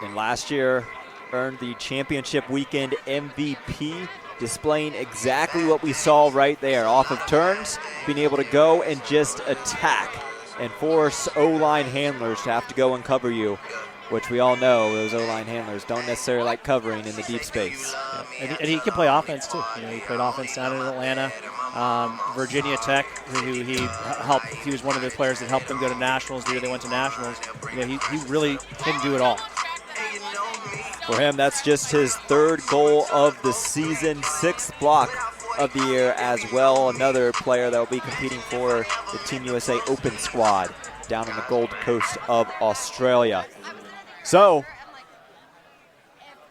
And last year earned the championship weekend MVP, displaying exactly what we saw right there. Off of turns, being able to go and just attack and force O-line handlers to have to go and cover you, which we all know those O-line handlers don't necessarily like covering in the deep space. Yeah. And he can play offense, too. He played offense down in Atlanta. Virginia Tech, who he helped. He was one of the players that helped them go to nationals the year they went to nationals. He really can do it all. For him, that's just his 3rd goal of the season, 6th block of the year as well. Another player that will be competing for the Team USA Open squad down on the Gold Coast of Australia. So,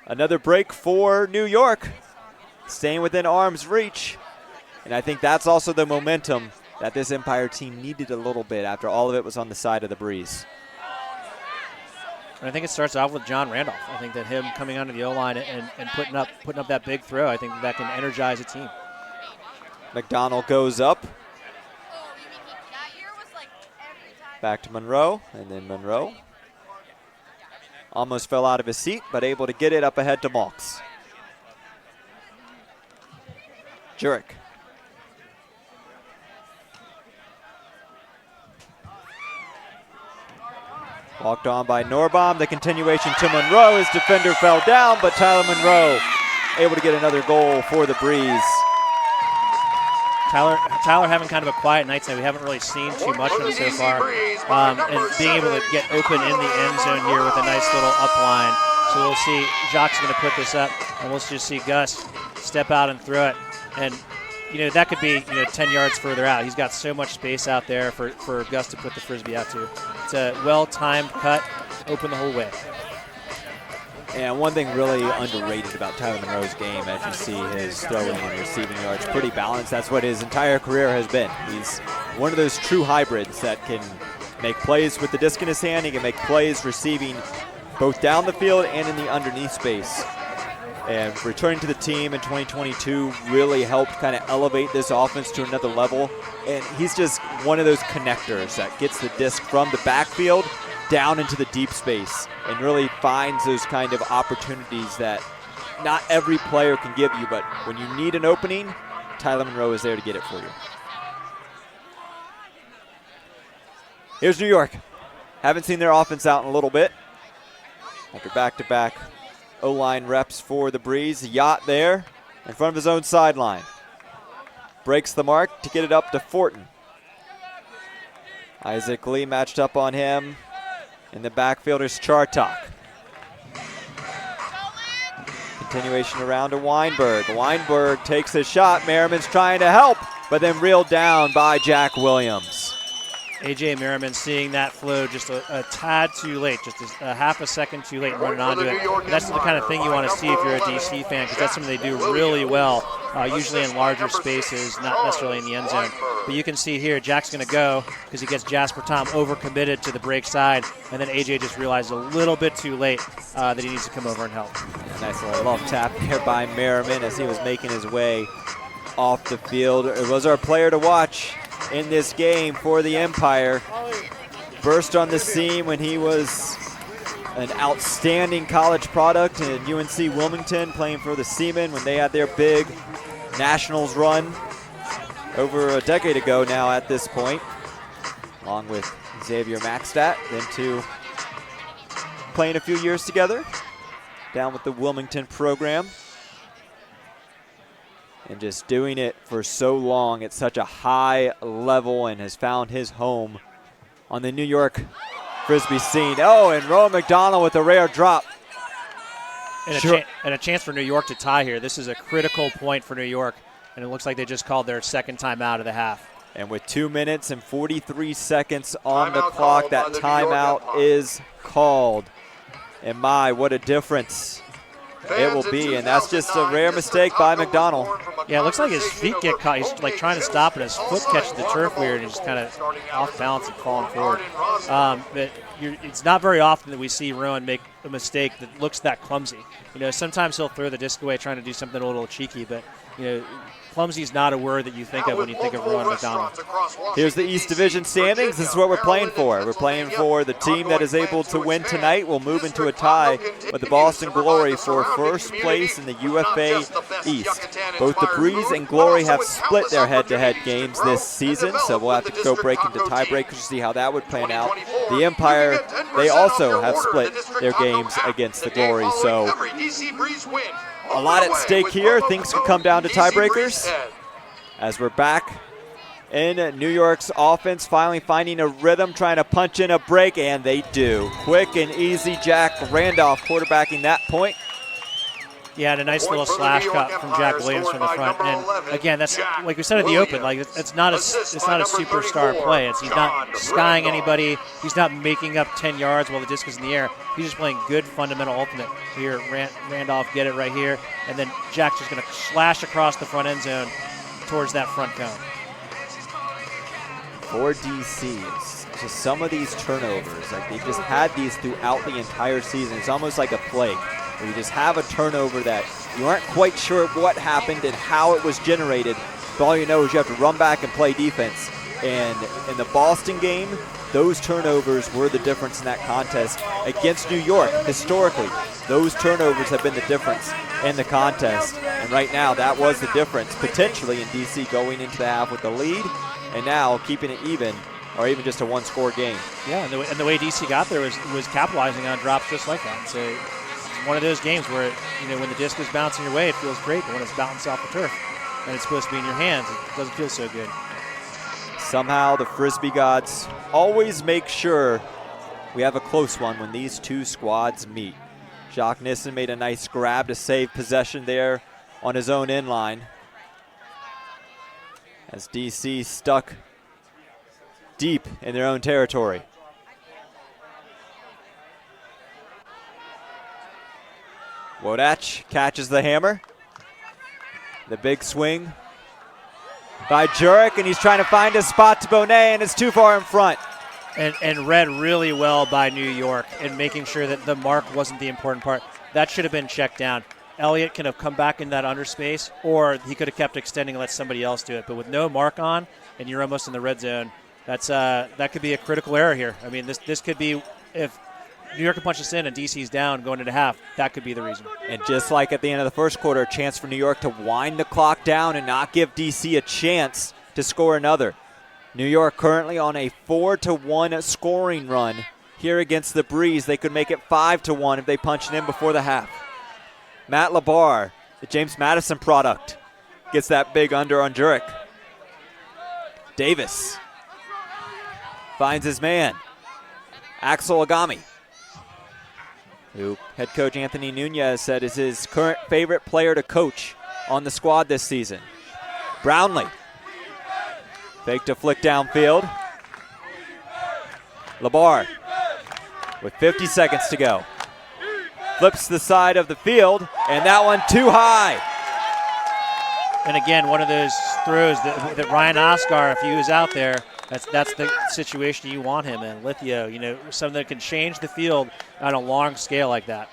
another break for New York, staying within arm's reach. And I think that's also the momentum that this Empire team needed a little bit after all of it was on the side of the Breeze. And I think it starts off with John Randolph. I think that him coming onto the O-line and putting up that big throw, I think that can energize a team. McDonald goes up. Back to Monroe, and then Monroe almost fell out of his seat, but able to get it up ahead to Malks. Jurek. Walked on by Norbaum. The continuation to Monroe. His defender fell down, but Tyler Monroe able to get another goal for the Breeze. Tyler having kind of a quiet night tonight. We haven't really seen too much of him so far. And being able to get open in the end zone here with a nice little up line. So we'll see. Jacques going to put this up, and we'll just see Gus step out and throw it. And, that could be 10 yards further out. He's got so much space out there for Gus to put the Frisbee out to. It's a well-timed cut, open the whole way. And one thing really underrated about Tyler Monroe's game, as you see his throwing and receiving yards, pretty balanced. That's what his entire career has been. He's one of those true hybrids that can make plays with the disc in his hand. He can make plays receiving both down the field and in the underneath space. And returning to the team in 2022 really helped kind of elevate this offense to another level. And he's just one of those connectors that gets the disc from the backfield down into the deep space and really finds those kind of opportunities that not every player can give you, but when you need an opening, Tyler Monroe is there to get it for you. Here's New York. Haven't seen their offense out in a little bit. After back-to-back O-line reps for the Breeze. Yacht there in front of his own sideline. Breaks the mark to get it up to Fortin. Isaac Lee matched up on him. In the backfield is Chartok. Continuation around to Weinberg. Weinberg takes a shot. Merriman's trying to help, but then reeled down by Jack Williams. A.J. Merriman seeing that flow just a tad too late, just a half a second too late running onto it. And that's the kind of thing you want to see if you're a DC fan, because that's something they do really well, usually in larger spaces, not necessarily in the end zone. But you can see here, Jack's going to go because he gets Jasper Tom overcommitted to the break side, and then A.J. just realized a little bit too late that he needs to come over and help. Nice little love tap here by Merriman as he was making his way off the field. It was our player to watch in this game for the Empire. Burst on the scene when he was an outstanding college product in UNC Wilmington, playing for the Seamen when they had their big Nationals run over a decade ago now at this point, along with Xavier Maxtat, then two playing a few years together down with the Wilmington program. And just doing it for so long at such a high level, and has found his home on the New York Frisbee scene. Oh, and Rowan McDonald with a rare drop. And a chance for New York to tie here. This is a critical point for New York, and it looks like they just called their second timeout of the half. And with 2 minutes and 43 seconds on the clock, that timeout is called. And my, what a difference it will be, and that's just a rare mistake by McDonald. Yeah, it looks like his feet get caught. He's like trying to stop, and his foot catches the turf weird, and he's kind of off balance and falling forward. But it's not very often that we see Rowan make a mistake that looks that clumsy. You know, sometimes he'll throw the disc away trying to do something a little cheeky, but you know, clumsy is not a word that you think of when you think of Rowan McDonald. Here's the East Division standings. This is what we're playing for. We're playing for the team that is able to win tonight. We'll move into a tie with the Boston Glory for first place in the UFA East. Both the Breeze and Glory have split their head-to-head games this season, so we'll have to go break into tiebreakers to see how that would plan out. The Empire, they also have split their games against the Glory, so a lot at stake here. Things could come down to tiebreakers as we're back in New York's offense, finally finding a rhythm, trying to punch in a break, and they do. Quick and easy. Jack Randolph quarterbacking that point. Yeah, and a nice little slash cut from Jack Williams from the front. And again, that's like we said at the open. Like it's not a superstar play. He's not skying anybody. He's not making up 10 yards while the disc is in the air. He's just playing good fundamental ultimate. Here, Randolph get it right here, and then Jack's just going to slash across the front end zone towards that front cone. For DC, it's just some of these turnovers, like they've just had these throughout the entire season. It's almost like a plague, where you just have a turnover that you aren't quite sure what happened and how it was generated, but all you know is you have to run back and play defense. And in the Boston game, those turnovers were the difference in that contest against New York. Historically, those turnovers have been the difference in the contest. And right now, that was the difference, potentially in DC going into the half with the lead, and now keeping it even, or even just a one-score game. Yeah, and the way DC got there was capitalizing on drops just like that. So it's one of those games where, you know, when the disc is bouncing your way, it feels great, but when it's bouncing off the turf and it's supposed to be in your hands, it doesn't feel so good. Somehow the Frisbee gods always make sure we have a close one when these two squads meet. Jacques Nissen made a nice grab to save possession there on his own end line, as DC stuck deep in their own territory. Wodach catches the hammer. The big swing by Jurek, and he's trying to find a spot to Bonet, and it's too far in front. And read really well by New York in making sure that the mark wasn't the important part. That should have been checked down. Elliott can have come back in that underspace, or he could have kept extending and let somebody else do it. But with no mark on, and you're almost in the red zone, that could be a critical error here. I mean, this could be, if New York can punch us in and DC's down going into half, that could be the reason. And just like at the end of the first quarter, a chance for New York to wind the clock down and not give DC a chance to score another. New York currently on a 4-1 scoring run here against the Breeze. They could make it 5-1 if they punch it in before the half. Matt Labar, the James Madison product, gets that big under on Jurek. Davis finds his man, Axel Agami, who head coach Anthony Nunez said is his current favorite player to coach on the squad this season. Brownlee, fake to flick downfield. Labar with 50 seconds to go. Flips the side of the field, and that one too high. And again, one of those throws that Ryan Oscar, if he was out there, that's the situation you want him in. Lithio, something that can change the field on a long scale like that.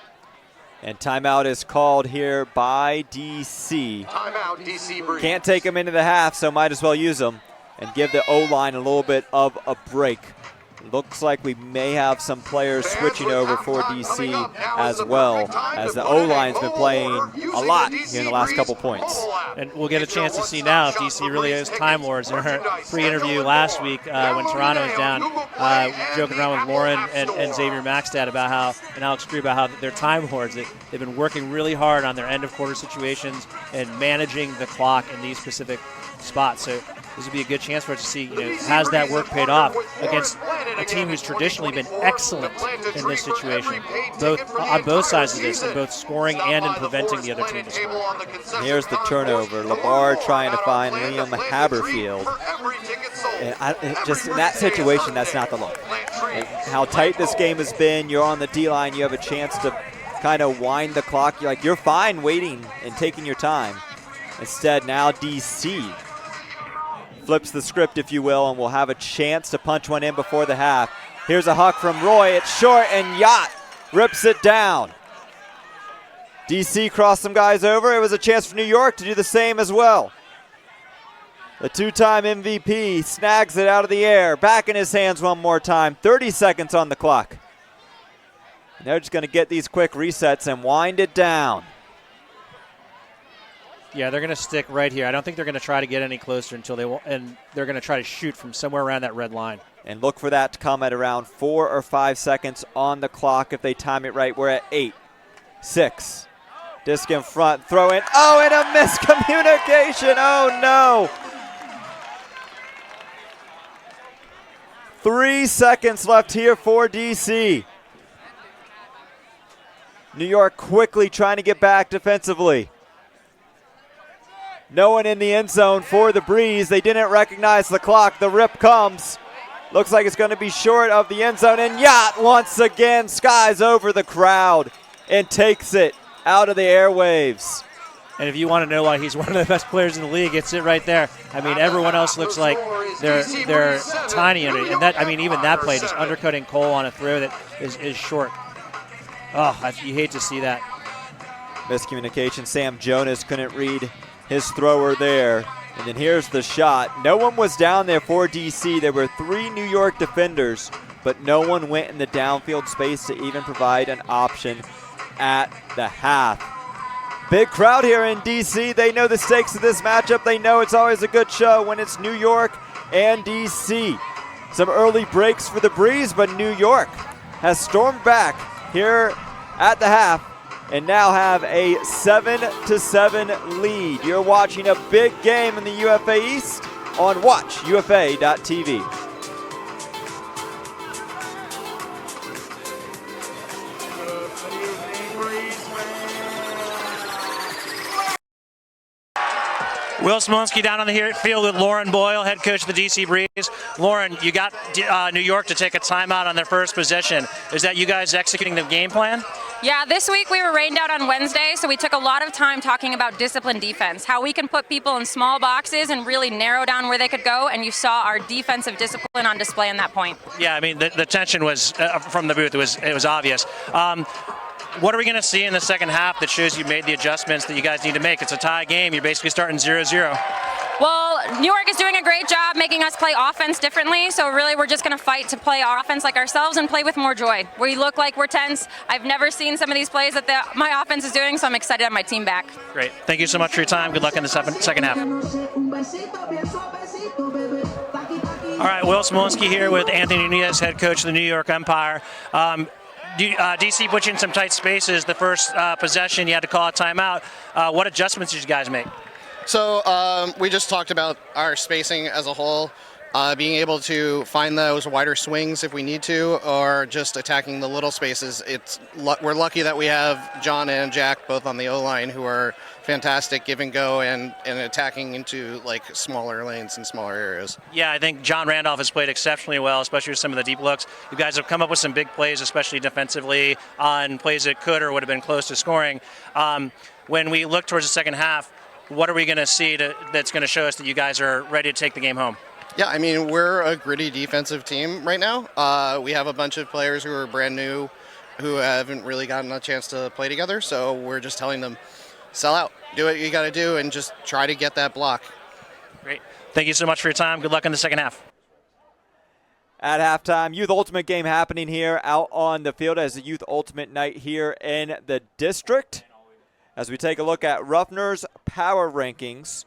And timeout is called here by DC. Timeout, DC Breeze. Can't take them into the half, so might as well use them and give the O-line a little bit of a break. Looks like we may have some players switching over for DC as well, as the O-line's been playing a lot here in the last couple points. And we'll get a chance to see now if DC really is Time Lords. In her pre-interview last week when Toronto was down, joking around with Lauren and Xavier Maxtad about how, and Alex Cree about how they're Time Lords. They've been working really hard on their end-of-quarter situations and managing the clock in these specific spots. So this would be a good chance for us to see, has that work paid off against a team who's traditionally been excellent in this situation, on both sides of this, in both scoring and in preventing the other team to score. Here's the turnover. Labar trying to find Liam Haberfield. And just in that situation, that's not the look. How tight this game has been, you're on the D-line, you have a chance to kind of wind the clock. You're fine waiting and taking your time. Instead, now DC flips the script, if you will, and we'll have a chance to punch one in before the half. Here's a huck from Roy. It's short, and Yacht rips it down. DC crossed some guys over. It was a chance for New York to do the same as well. The two-time MVP snags it out of the air. Back in his hands one more time. 30 seconds on the clock. And they're just going to get these quick resets and wind it down. Yeah, they're going to stick right here. I don't think they're going to try to get any closer until they're going to try to shoot from somewhere around that red line. And look for that to come at around 4 or 5 seconds on the clock if they time it right. We're at 8, 6. Disc in front, throw in. Oh, and a miscommunication. Oh, no. 3 seconds left here for DC. New York quickly trying to get back defensively. No one in the end zone for the Breeze. They didn't recognize the clock. The rip comes. Looks like it's going to be short of the end zone. And Yacht once again skies over the crowd and takes it out of the airwaves. And if you want to know why he's one of the best players in the league, it's it right there. I mean, everyone else looks like they're tiny in it. And that, I mean, even that play, just undercutting Cole on a throw that is short. Oh, you hate to see that. Miscommunication. Sam Jonas couldn't read his thrower there. And then here's the shot. No one was down there for DC. There were 3 New York defenders, but no one went in the downfield space to even provide an option at the half. Big crowd here in DC. They know the stakes of this matchup. They know it's always a good show when it's New York and DC. Some early breaks for the Breeze, but New York has stormed back here at the half and now have a 7-7 lead. You're watching a big game in the UFA East on WatchUFA.tv. Will Smolinski down on the field with Lauren Boyle, head coach of the DC Breeze. Lauren, you got New York to take a timeout on their first possession. Is that you guys executing the game plan? Yeah, this week we were rained out on Wednesday, so we took a lot of time talking about disciplined defense, how we can put people in small boxes and really narrow down where they could go, and you saw our defensive discipline on display in that point. Yeah, I mean, the tension was, from the booth, it was obvious. What are we going to see in the second half that shows you made the adjustments that you guys need to make? It's a tie game. You're basically starting 0-0. Well, New York is doing a great job making us play offense differently, so really we're just going to fight to play our offense like ourselves and play with more joy. We look like we're tense. I've never seen some of these plays that my offense is doing, so I'm excited to have my team back. Great. Thank you so much for your time. Good luck in the second half. All right, Will Smolinski here with Anthony Nunez, head coach of the New York Empire. DC put you in some tight spaces. The first possession, you had to call a timeout. What adjustments did you guys make? So we just talked about our spacing as a whole, being able to find those wider swings if we need to, or just attacking the little spaces. We're lucky that we have John and Jack both on the O-line who are fantastic give and go and attacking into like smaller lanes and smaller areas. Yeah, I think John Randolph has played exceptionally well, especially with some of the deep looks. You guys have come up with some big plays, especially defensively, on plays that could or would have been close to scoring. When we look towards the second half, what are we going to see that's going to show us that you guys are ready to take the game home? Yeah, I mean, we're a gritty defensive team right now. We have a bunch of players who are brand new who haven't really gotten a chance to play together, so we're just telling them, sell out, do what you got to do, and just try to get that block. Great. Thank you so much for your time. Good luck in the second half. At halftime, Youth Ultimate game happening here out on the field as a Youth Ultimate night here in the district. As we take a look at Ruffner's power rankings.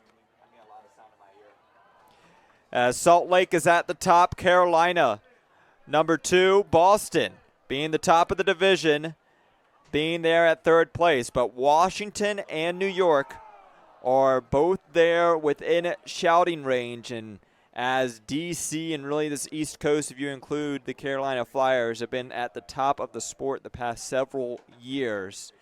As Salt Lake is at the top, Carolina, number 2, Boston being the top of the division, being there at 3rd place. But Washington and New York are both there within shouting range. And as DC and really this East Coast, if you include the Carolina Flyers, have been at the top of the sport the past several years.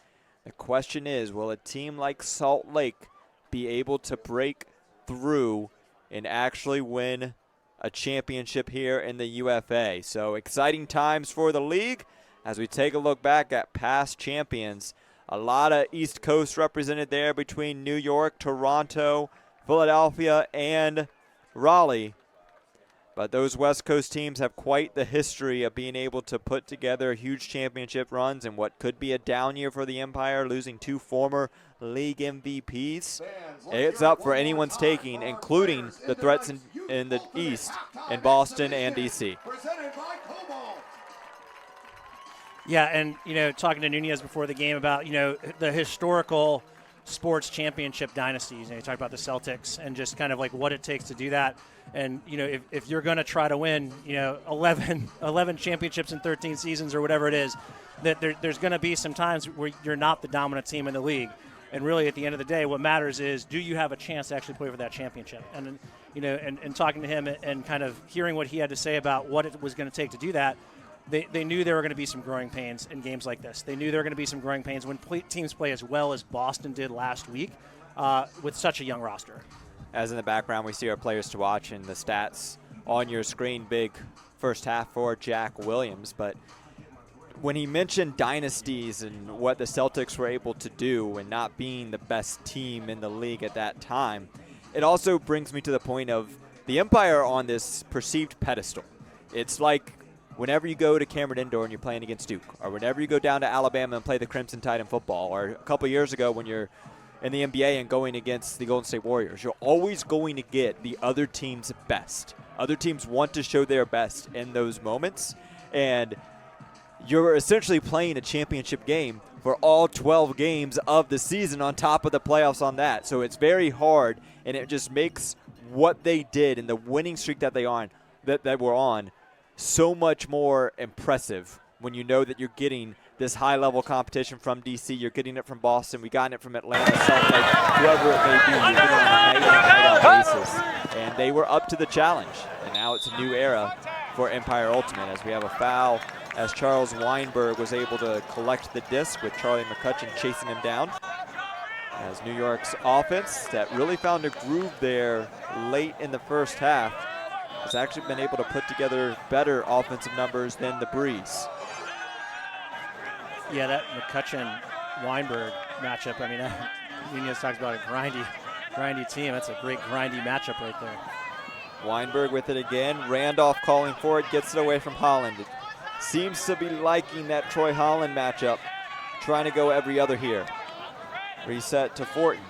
The question is, will a team like Salt Lake be able to break through and actually win a championship here in the UFA? So exciting times for the league as we take a look back at past champions. A lot of East Coast represented there between New York, Toronto, Philadelphia, and Raleigh. But those West Coast teams have quite the history of being able to put together huge championship runs in what could be a down year for the Empire, losing 2 former league MVPs. It's up for anyone's taking, including the threats in the East in Boston and DC. Yeah, and, talking to Nunez before the game about, the historical sports championship dynasties. You talk about the Celtics and just kind of like what it takes to do that. And, if you're going to try to win, 11 championships in 13 seasons or whatever it is, that there's going to be some times where you're not the dominant team in the league. And really, at the end of the day, what matters is, do you have a chance to actually play for that championship? And, and talking to him and kind of hearing what he had to say about what it was going to take to do that, they knew there were going to be some growing pains in games like this. They knew there were going to be some growing pains when teams play as well as Boston did last week with such a young roster. As in the background, we see our players to watch and the stats on your screen. Big first half for Jack Williams. But when he mentioned dynasties and what the Celtics were able to do and not being the best team in the league at that time, it also brings me to the point of the Empire on this perceived pedestal. It's like whenever you go to Cameron Indoor and you're playing against Duke, or whenever you go down to Alabama and play the Crimson Tide in football, or a couple years ago when you're in the NBA and going against the Golden State Warriors, you're always going to get the other team's best. Other teams want to show their best in those moments, and you're essentially playing a championship game for all 12 games of the season on top of the playoffs on that. So it's very hard, and it just makes what they did and the winning streak that they were on so much more impressive when you know that you're getting this high-level competition from D.C., you're getting it from Boston, we got it from Atlanta, Salt Lake, whoever it may be, you're getting it on a night-in, night-out basis. And they were up to the challenge, and now it's a new era for Empire Ultimate as we have a foul as Charles Weinberg was able to collect the disc with Charlie McCutcheon chasing him down. As New York's offense that really found a groove there late in the first half has actually been able to put together better offensive numbers than the Breeze. Yeah, that McCutcheon-Weinberg matchup, I mean, Nunez talks about a grindy team. That's a great grindy matchup right there. Weinberg with it again. Randolph calling for it, gets it away from Holland. It seems to be liking that Troy Holland matchup, trying to go every other here. Reset to Fortin.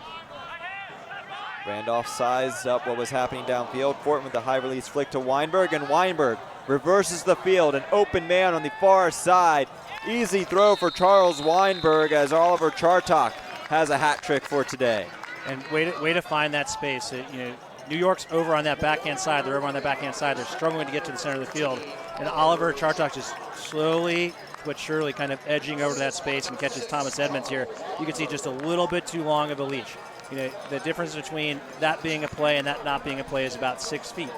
Randolph sized up what was happening downfield. Fortin with the high release flick to Weinberg, and Weinberg reverses the field. An open man on the far side. Easy throw for Charles Weinberg as Oliver Chartok has a hat trick for today. And way to find that space. New York's over on that backhand side. They're over on that backhand side. They're struggling to get to the center of the field. And Oliver Chartok just slowly but surely kind of edging over to that space and catches Thomas Edmonds here. You can see just a little bit too long of a leash. The difference between that being a play and that not being a play is about 6 feet.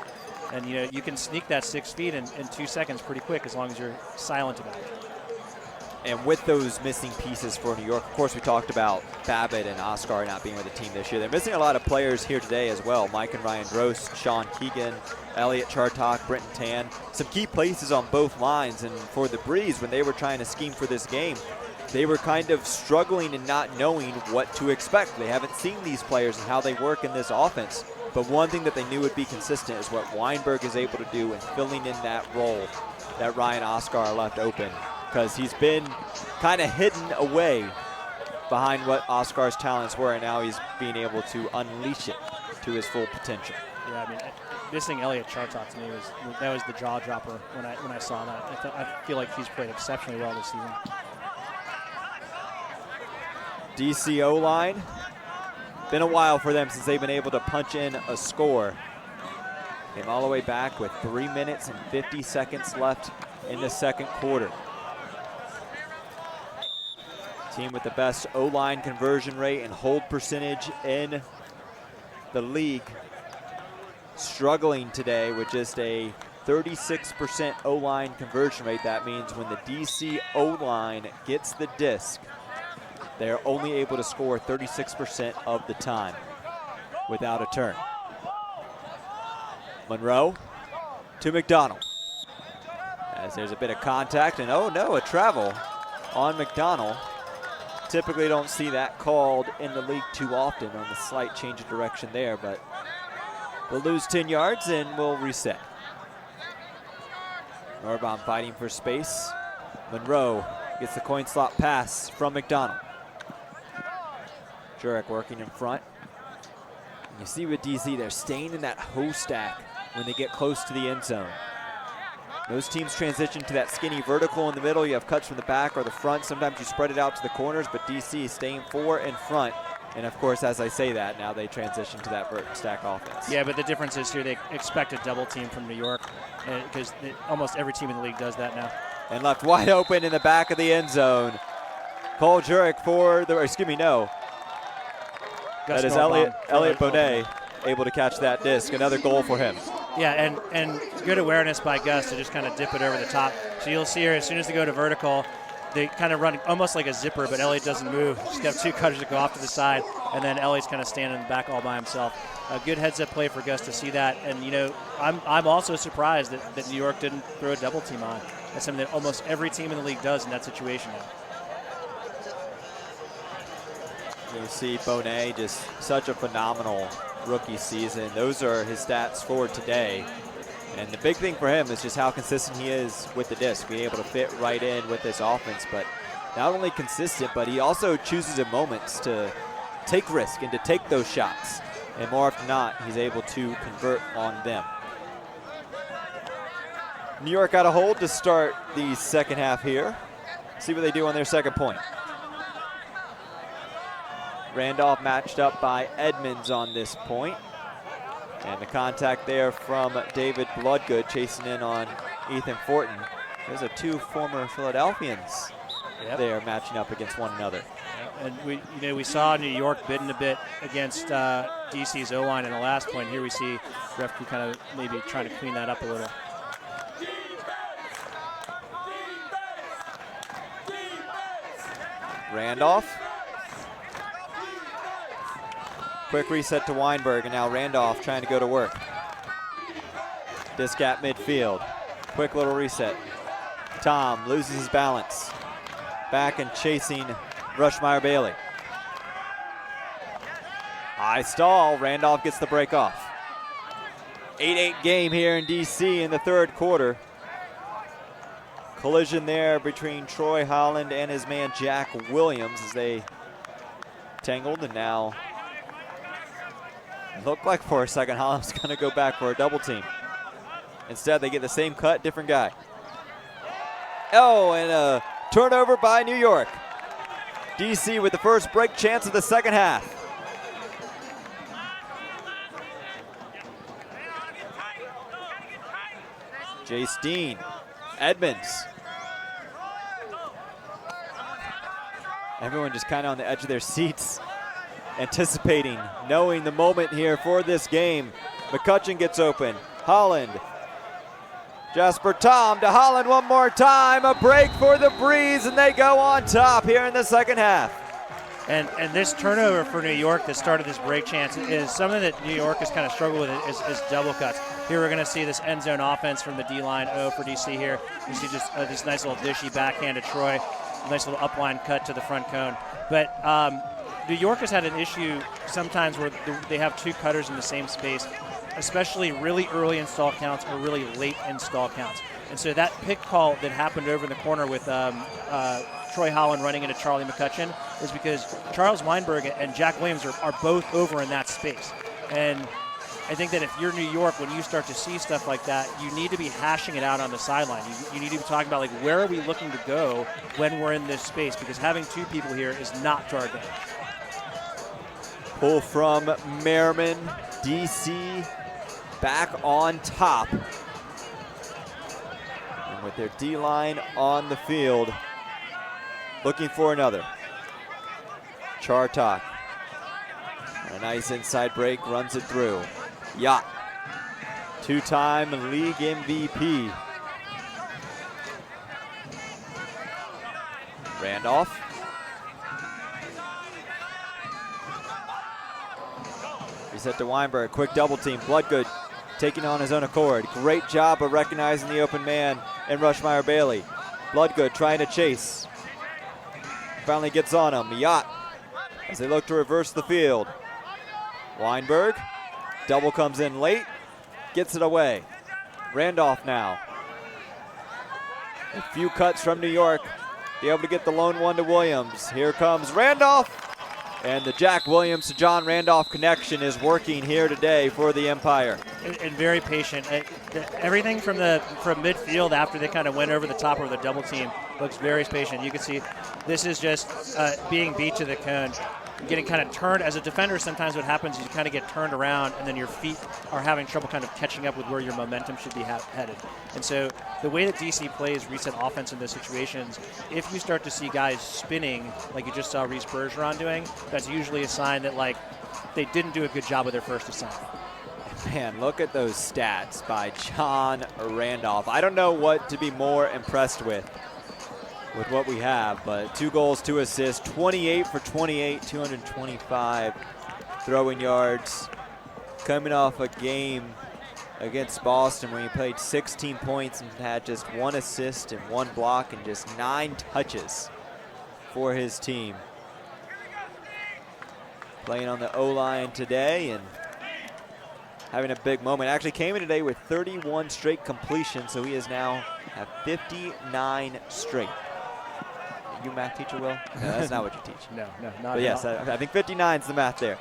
And, you can sneak that 6 feet in 2 seconds pretty quick as long as you're silent about it. And with those missing pieces for New York, of course, we talked about Babbitt and Oscar not being with the team this year. They're missing a lot of players here today as well. Mike and Ryan Drost, Sean Keegan, Elliot Chartok, Brenton Tan. Some key places on both lines. And for the Breeze, when they were trying to scheme for this game, they were kind of struggling and not knowing what to expect. They haven't seen these players and how they work in this offense. But one thing that they knew would be consistent is what Weinberg is able to do in filling in that role that Ryan Oscar left open, because he's been kind of hidden away behind what Oscar's talents were, and now he's being able to unleash it to his full potential. Yeah, missing Elliot Chartok to me was the jaw dropper when I saw that. I feel like he's played exceptionally well this season. DCO line, been a while for them since they've been able to punch in a score. Came all the way back with 3 minutes and 50 seconds left in the second quarter. Team with the best O-line conversion rate and hold percentage in the league. Struggling today with just a 36% O-line conversion rate. That means when the DC O-line gets the disc, they're only able to score 36% of the time without a turn. Monroe to McDonald. As there's a bit of contact, and oh no, a travel on McDonald. Typically don't see that called in the league too often on the slight change of direction there, but we'll lose 10 yards and we'll reset. Norbaum fighting for space. Monroe gets the coin slot pass from McDonald. Jurek working in front. And you see with DC, they're staying in that hoe stack when they get close to the end zone. Most teams transition to that skinny vertical in the middle. You have cuts from the back or the front. Sometimes you spread it out to the corners, but DC is staying 4 in front. And of course, as I say that, now they transition to that stack offense. Yeah, but the difference is here they expect a double team from New York, because almost every team in the league does that now. And left wide open in the back of the end zone. Cole Jurek for the, excuse me, no. That is Elliot Bonet able to catch that disc. Another goal for him. Yeah, and good awareness by Gus to just kind of dip it over the top. So you'll see here, as soon as they go to vertical, they kind of run almost like a zipper, but Elliot doesn't move. Just have 2 cutters that go off to the side, and then Elliot's kind of standing in the back all by himself. A good heads-up play for Gus to see that. And, I'm also surprised that New York didn't throw a double team on. That's something that almost every team in the league does in that situation now. You see Bonet, just such a phenomenal rookie season. Those are his stats for today. And the big thing for him is just how consistent he is with the disc, being able to fit right in with this offense. But not only consistent, but he also chooses at moments to take risk and to take those shots. And more often than not, he's able to convert on them. New York got a hold to start the second half here. See what they do on their second point. Randolph matched up by Edmonds on this point. And the contact there from David Bloodgood chasing in on Ethan Fortin. Those are 2 former Philadelphians there matching up against one another. And we saw New York bidding a bit against DC's O-line in the last point. Here we see referee kind of maybe trying to clean that up a little. Randolph. Quick reset to Weinberg, and now Randolph trying to go to work. Disc at midfield. Quick little reset. Tom loses his balance. Back and chasing Rushmeyer Bailey. High stall. Randolph gets the break off. 8-8 game here in DC in the third quarter. Collision there between Troy Holland and his man Jack Williams as they tangled, and now It looked like for a second Holland's going to go back for a double team. Instead, they get the same cut, different guy. Oh, and a turnover by New York. DC with the first break chance of the second half. Jay Steen, Edmonds. Everyone just kind of on the edge of their seats, anticipating, knowing the moment here for this game. McCutcheon gets open. Holland. Jasper Tom to Holland one more time. A break for the Breeze, and they go on top here in the second half. And this turnover for New York that started this break chance is something that New York has kind of struggled with is double cuts. Here we're going to see this end zone offense from the D-line. For DC here. You see just this nice little dishy backhand to Troy. Nice little upline cut to the front cone. But New York has had an issue sometimes where they have two cutters in the same space, especially really early install counts or really late install counts. And so that pick call that happened over in the corner with Troy Holland running into Charlie McCutcheon is because Charles Weinberg and Jack Williams are both over in that space. And I think that if you're New York, when you start to see stuff like that, you need to be hashing it out on the sideline. You need to be talking about, like, where are we looking to go when we're in this space? Because having two people here is not to our advantage. Pull from Merriman. DC back on top. And with their D-line on the field, looking for another. Chartok. A nice inside break, runs it through. Yacht, two-time league MVP. Randolph. Reset to Weinberg, quick double team. Bloodgood taking on his own accord. Great job of recognizing the open man and Rushmeyer Bailey. Bloodgood trying to chase. Finally gets on him. Yacht as they look to reverse the field. Weinberg. Double comes in late, gets it away. Randolph now. A few cuts from New York. Be able to get the lone one to Williams. Here comes Randolph. And the Jack Williams to John Randolph connection is working here today for the Empire. And very patient. Everything from midfield after they kind of went over the top of the double team looks very patient. You can see this is just being beat to the cone. Getting kind of turned. As a defender, sometimes what happens is you kind of get turned around and then your feet are having trouble kind of catching up with where your momentum should be headed. And so the way that DC plays reset offense in those situations, if you start to see guys spinning like you just saw Reese Bergeron doing, that's usually a sign that, like, they didn't do a good job with their first assignment. Man, look at those stats by John Randolph. I don't know what to be more impressed with what we have, but 2 goals, 2 assists, 28 for 28, 225 throwing yards. Coming off a game against Boston where he played 16 points and had just 1 assist and 1 block and just 9 touches for his team. Playing on the O-line today and having a big moment. Actually came in today with 31 straight completions, so he is now at 59 straight. You math teacher, Will? No, that's not what you teach. No, not but yes, I think 59 is the math there.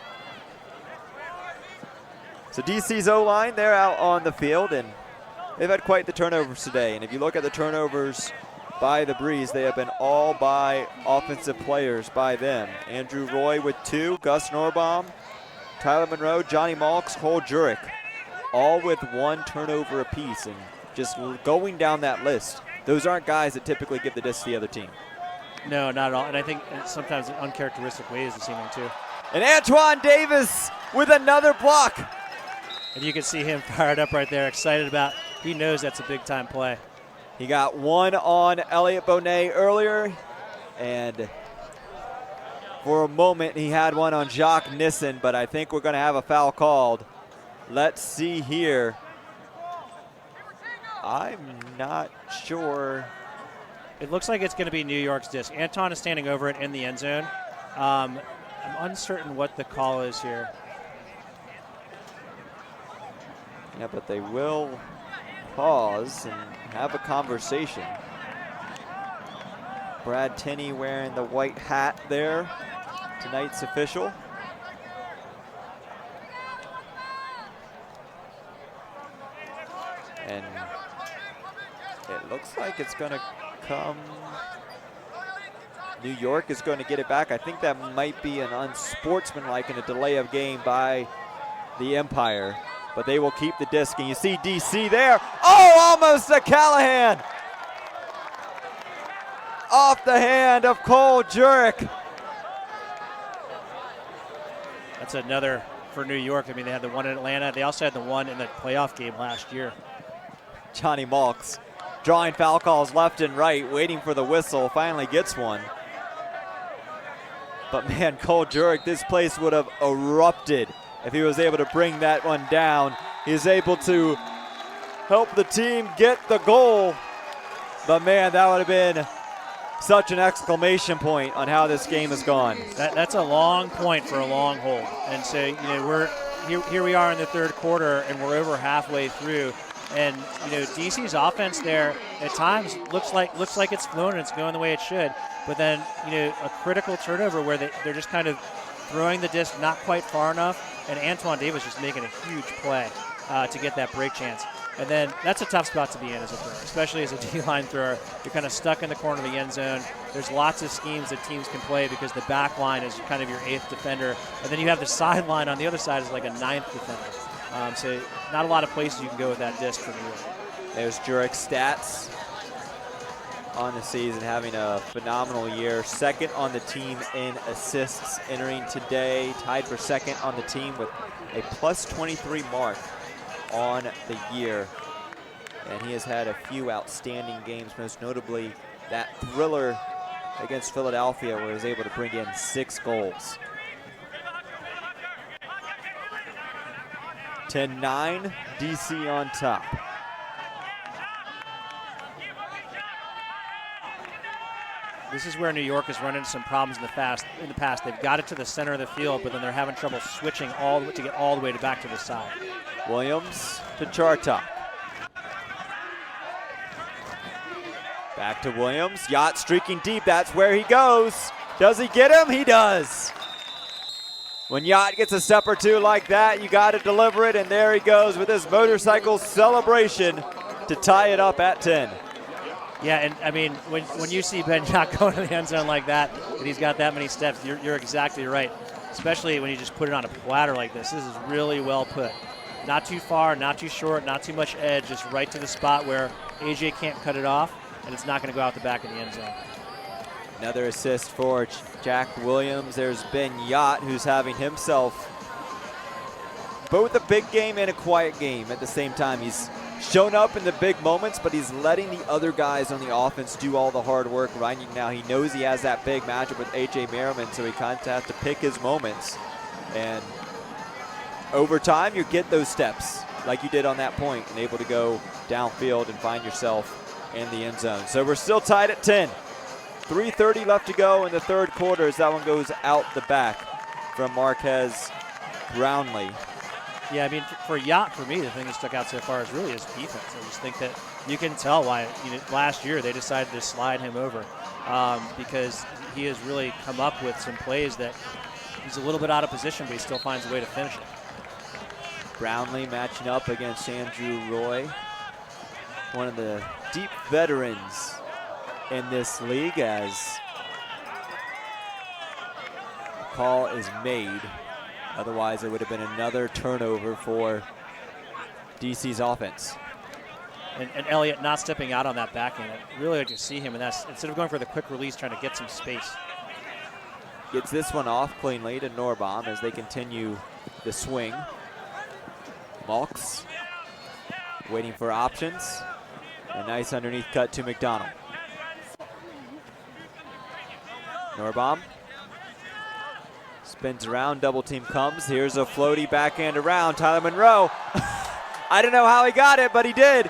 So DC's O-line, they're out on the field, and they've had quite the turnovers today. And if you look at the turnovers by the Breeze, they have been all by offensive players by them. Andrew Roy with 2, Gus Norbaum, Tyler Monroe, Johnny Malks, Cole Jurek, all with 1 turnover apiece. And just going down that list, those aren't guys that typically give the disc to the other team. No, not at all. And I think sometimes in uncharacteristic ways this evening too. And Antoine Davis with another block. And you can see him fired up right there, excited about, he knows that's a big time play. He got 1 on Elliot Bonet earlier, and for a moment he had 1 on Jacques Nissen, but I think we're going to have a foul called. Let's see here. I'm not sure. It looks like it's going to be New York's disc. Anton is standing over it in the end zone. I'm uncertain what the call is here. Yeah, but they will pause and have a conversation. Brad Tenney wearing the white hat there, tonight's official. And it looks like it's going to come. New York is going to get it back. I think that might be an unsportsmanlike and a delay of game by the Empire. But they will keep the disc. And you see DC there. Oh, almost a Callahan. Off the hand of Cole Jurek. That's another for New York. I mean, they had the one in Atlanta. They also had the one in the playoff game last year. Johnny Malks drawing foul calls left and right, waiting for the whistle, finally gets one. But man, Cole Jurek, this place would have erupted if he was able to bring that one down. He's able to help the team get the goal. But man, that would have been such an exclamation point on how this game has gone. That's a long point for a long hold. And so, you know, we're here we are in the third quarter, and we're over halfway through. And you know, DC's offense there at times looks like it's flowing and it's going the way it should. But then, you know, a critical turnover where they're just kind of throwing the disc not quite far enough, and Antoine Davis just making a huge play to get that break chance. And then that's a tough spot to be in as a thrower, especially as a D-line thrower. You're kind of stuck in the corner of the end zone. There's lots of schemes that teams can play because the back line is kind of your 8th defender. And then you have the sideline on the other side is like a 9th defender. So not a lot of places you can go with that disc for New York. There's Jurek's stats on the season, having a phenomenal year. Second on the team in assists entering today. Tied for second on the team with a plus 23 mark on the year. And he has had a few outstanding games, most notably that thriller against Philadelphia where he was able to bring in 6 goals. 10-9, DC on top. This is where New York has run into some problems in the past. They've got it to the center of the field, but then they're having trouble switching to get all the way back to the side. Williams to Chartok. Back to Williams. Yacht streaking deep. That's where he goes. Does he get him? He does. When Yacht gets a step or two like that, you got to deliver it. And there he goes with his motorcycle celebration to tie it up at 10. Yeah, and I mean, when you see Ben Yacht going to the end zone like that, and he's got that many steps, you're exactly right. Especially when you just put it on a platter like this. This is really well put. Not too far, not too short, not too much edge, just right to the spot where AJ can't cut it off, and it's not going to go out the back of the end zone. Another assist for Jack Williams. There's Ben Yacht, who's having himself both a big game and a quiet game at the same time. He's shown up in the big moments, but he's letting the other guys on the offense do all the hard work right now. He knows he has that big matchup with A.J. Merriman, so he kind of has to pick his moments. And over time, you get those steps like you did on that point and able to go downfield and find yourself in the end zone. So we're still tied at 10. 3:30 left to go in the third quarter as that one goes out the back from Marquez Brownlee. Yeah, I mean, for Yacht, for me, the thing that stuck out so far is really his defense. I just think that you can tell why, you know, last year they decided to slide him over because he has really come up with some plays that he's a little bit out of position, but he still finds a way to finish it. Brownlee matching up against Andrew Roy, one of the deep veterans in this league, as the call is made. Otherwise, it would have been another turnover for DC's offense. And Elliott not stepping out on that back end. I really like to see him, and that's instead of going for the quick release, trying to get some space. Gets this one off cleanly to Norbaum as they continue the swing. Malks waiting for options. A nice underneath cut to McDonald. Norbaum spins around, double team comes. Here's a floaty backhand around. Tyler Monroe. I don't know how he got it, but he did.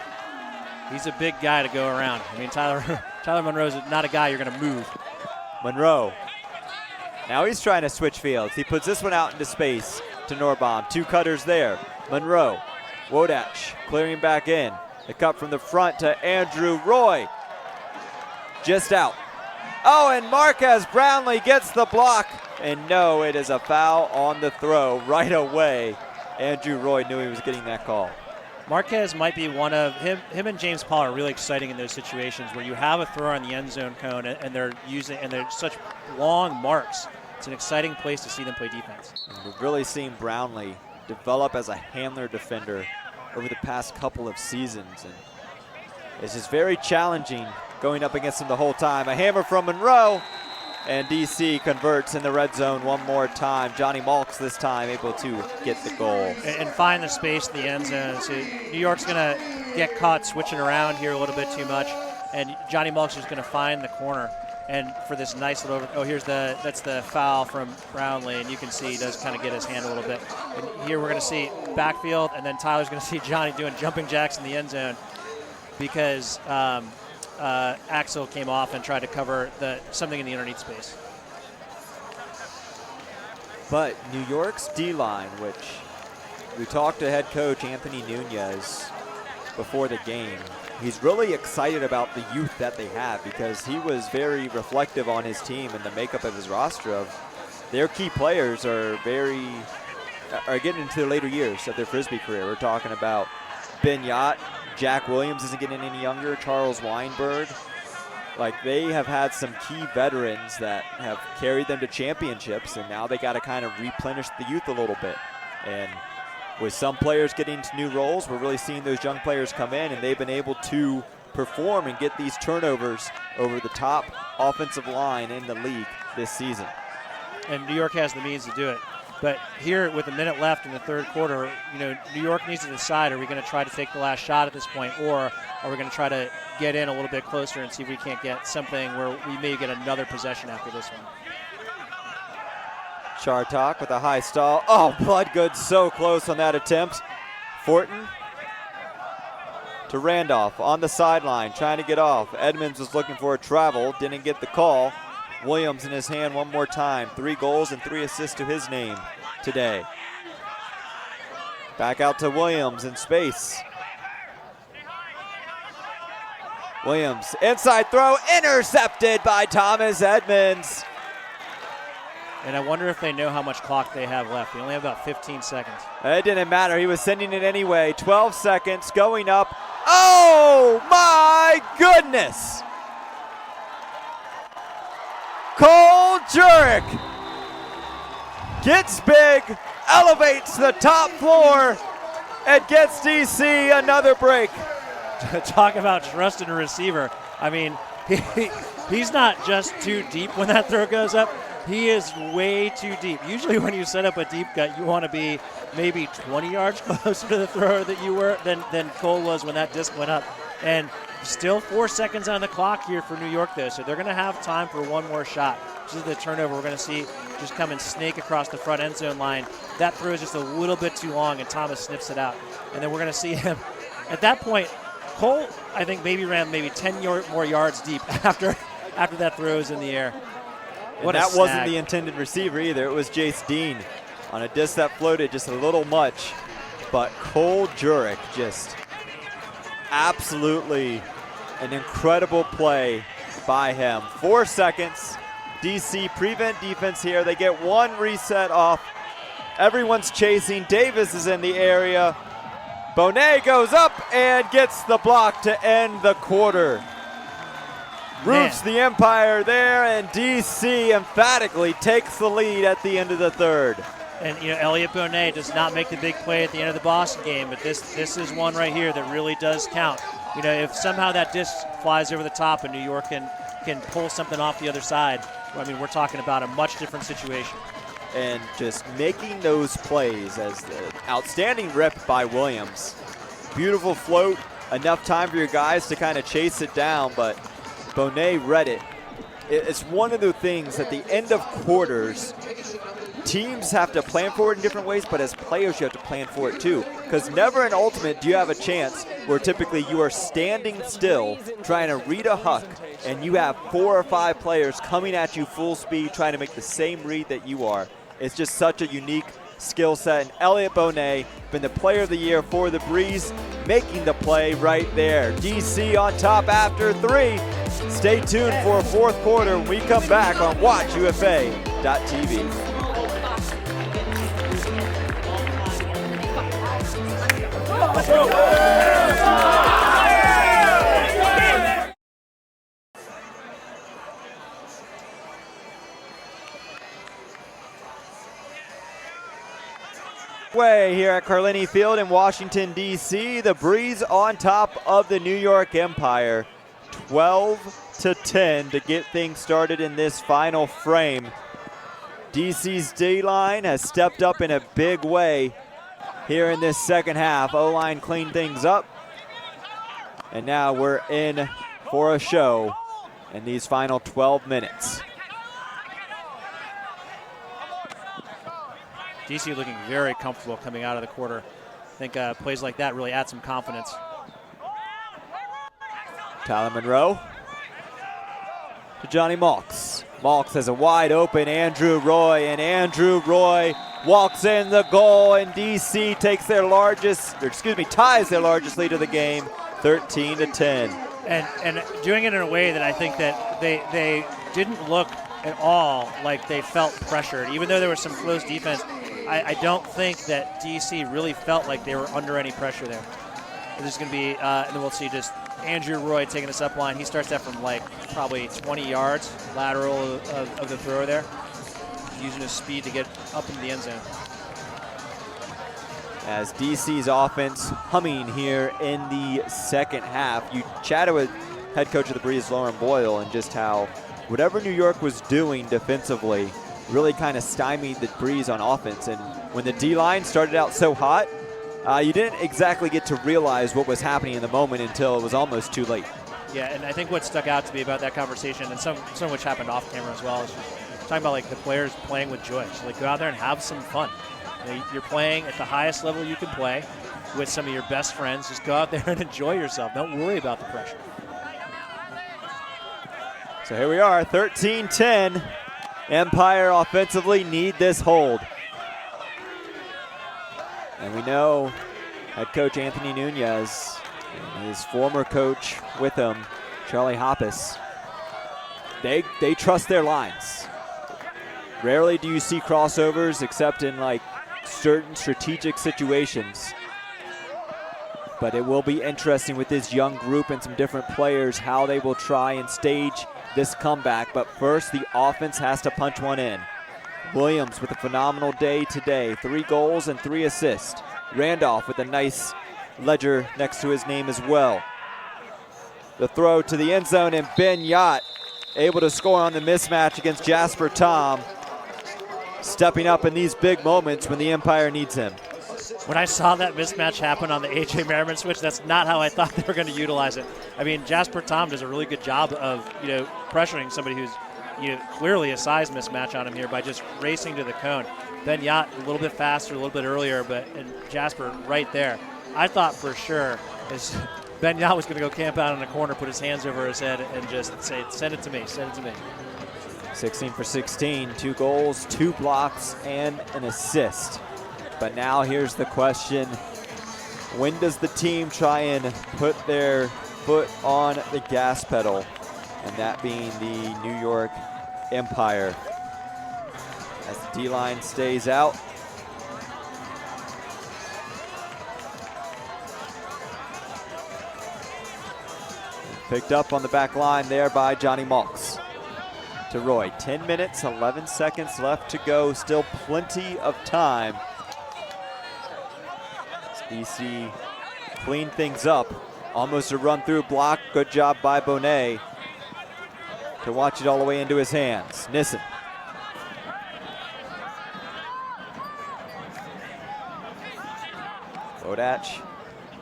He's a big guy to go around. I mean, Tyler Monroe's not a guy you're going to move. Monroe. Now he's trying to switch fields. He puts this one out into space to Norbaum. 2 cutters there. Monroe. Wodach clearing back in. The cut from the front to Andrew Roy. Just out. Oh, and Marquez Brownlee gets the block. And no, it is a foul on the throw right away. Andrew Roy knew he was getting that call. Marquez might be one of him and James Paul are really exciting in those situations where you have a thrower on the end zone cone and they're such long marks. It's an exciting place to see them play defense. And we've really seen Brownlee develop as a handler defender over the past couple of seasons, and it's just very challenging going up against him the whole time. A hammer from Monroe, and DC converts in the red zone one more time. Johnny Malks this time able to get the goal. And find the space in the end zone. So New York's going to get caught switching around here a little bit too much, and Johnny Malks is going to find the corner. And for this nice little, that's the foul from Brownlee, and you can see he does kind of get his hand a little bit. And here we're going to see backfield, and then Tyler's going to see Johnny doing jumping jacks in the end zone because Axel came off and tried to cover something in the underneath space. But New York's D-line, which we talked to head coach Anthony Nunez before the game, he's really excited about the youth that they have because he was very reflective on his team and the makeup of his roster of their key players are getting into their later years of their Frisbee career. We're talking about Ben Yacht, Jack Williams isn't getting any younger, Charles Weinberg. Like, they have had some key veterans that have carried them to championships, and now they got to kind of replenish the youth a little bit. And with some players getting into new roles, we're really seeing those young players come in, and they've been able to perform and get these turnovers over the top offensive line in the league this season. And New York has the means to do it. But here, with a minute left in the third quarter, New York needs to decide, are we going to try to take the last shot at this point, or are we going to try to get in a little bit closer and see if we can't get something where we may get another possession after this one. Chartok with a high stall. Oh, Bloodgood so close on that attempt. Fortin to Randolph on the sideline, trying to get off. Edmonds was looking for a travel, didn't get the call. Williams in his hand one more time. 3 goals and 3 assists to his name today. Back out to Williams in space. Williams, inside throw, intercepted by Thomas Edmonds. And I wonder if they know how much clock they have left. They only have about 15 seconds. It didn't matter. He was sending it anyway. 12 seconds going up. Oh, my goodness. Cole Jurek gets big, elevates the top floor, and gets DC another break. Talk about trusting a receiver. I mean, he's not just too deep when that throw goes up. He is way too deep. Usually when you set up a deep cut, you want to be maybe 20 yards closer to the thrower that you were than Cole was when that disc went up. And still 4 seconds on the clock here for New York, though, so they're going to have time for one more shot. This is the turnover we're going to see just come and snake across the front end zone line. That throw is just a little bit too long, and Thomas snips it out. And then we're going to see him. At that point, Cole, I think, ran 10 more yards deep after that throw is in the air. And that wasn't the intended receiver either. It was Jace Dean on a disc that floated just a little much. But Cole Jurek just absolutely an incredible play by him. 4 seconds. DC prevent defense here. They get one reset off. Everyone's chasing. Davis is in the area. Bonet goes up and gets the block to end the quarter. Roofs the empire there, and DC emphatically takes the lead at the end of the third. And Elliot Bonet does not make the big play at the end of the Boston game, but this is one right here that really does count. If somehow that disc flies over the top and New York can pull something off the other side, I mean, we're talking about a much different situation. And just making those plays as the outstanding rip by Williams. Beautiful float, enough time for your guys to kind of chase it down, but Bonet read it. It's one of the things at the end of quarters, teams have to plan for it in different ways, but as players you have to plan for it too. Because never in Ultimate do you have a chance where typically you are standing still trying to read a huck and you have 4 or 5 players coming at you full speed trying to make the same read that you are. It's just such a unique skill set. And Elliot Bonet, been the player of the year for the Breeze, making the play right there. DC on top after 3. Stay tuned for a fourth quarter when we come back on WatchUFA.tv. Way here at Carlini Field in Washington, D.C. The Breeze on top of the New York Empire. 12-10 to get things started in this final frame. DC's D-line has stepped up in a big way here in this second half. O-line cleaned things up. And now we're in for a show in these final 12 minutes. DC looking very comfortable coming out of the quarter. I think plays like that really add some confidence. Tyler Monroe to Johnny Malks. Malks has a wide open Andrew Roy, and Andrew Roy walks in the goal, and DC takes their ties their largest lead of the game, 13-10. And doing it in a way that I think that they didn't look at all like they felt pressured. Even though there was some close defense, I don't think that DC really felt like they were under any pressure there. There's going to be, and then we'll see just Andrew Roy taking this up line. He starts that from like probably 20 yards lateral of the throw there, using his speed to get up into the end zone. As DC's offense humming here in the second half. You chatted with head coach of the Breeze, Lauren Boyle, and just how whatever New York was doing defensively really kind of stymied the Breeze on offense. And when the D-line started out so hot, you didn't exactly get to realize what was happening in the moment until it was almost too late. Yeah, and I think what stuck out to me about that conversation, and some of which happened off camera as well, is just talking about like the players playing with joy. So like go out there and have some fun. You're playing at the highest level you can play with some of your best friends. Just go out there and enjoy yourself. Don't worry about the pressure. So here we are, 13-10. Empire offensively need this hold. And we know head coach Anthony Nunez and his former coach with him, Charlie Hoppus, they trust their lines. Rarely do you see crossovers except in like certain strategic situations. But it will be interesting with this young group and some different players how they will try and stage this comeback. But first, the offense has to punch one in. Williams with a phenomenal day today. 3 goals and 3 assists. Randolph with a nice ledger next to his name as well. The throw to the end zone, and Ben Yacht able to score on the mismatch against Jasper Tom. Stepping up in these big moments when the Empire needs him. When I saw that mismatch happen on the A.J. Merriman switch, that's not how I thought they were going to utilize it. I mean, Jasper Tom does a really good job of, pressuring somebody who's, clearly a size mismatch on him here by just racing to the cone. Ben Yacht a little bit faster, a little bit earlier, and Jasper right there. I thought for sure Ben Yacht was going to go camp out in the corner, put his hands over his head, and just say, send it to me, send it to me. 16 for 16, 2 goals, 2 blocks, and an assist. But now here's the question. When does the team try and put their foot on the gas pedal? And that being the New York Empire. As the D-line stays out. Picked up on the back line there by Johnny Malks. To Roy, 10 minutes, 11 seconds left to go. Still plenty of time. DC cleaned things up. Almost a run through block. Good job by Bonet to watch it all the way into his hands. Nissen. Bodach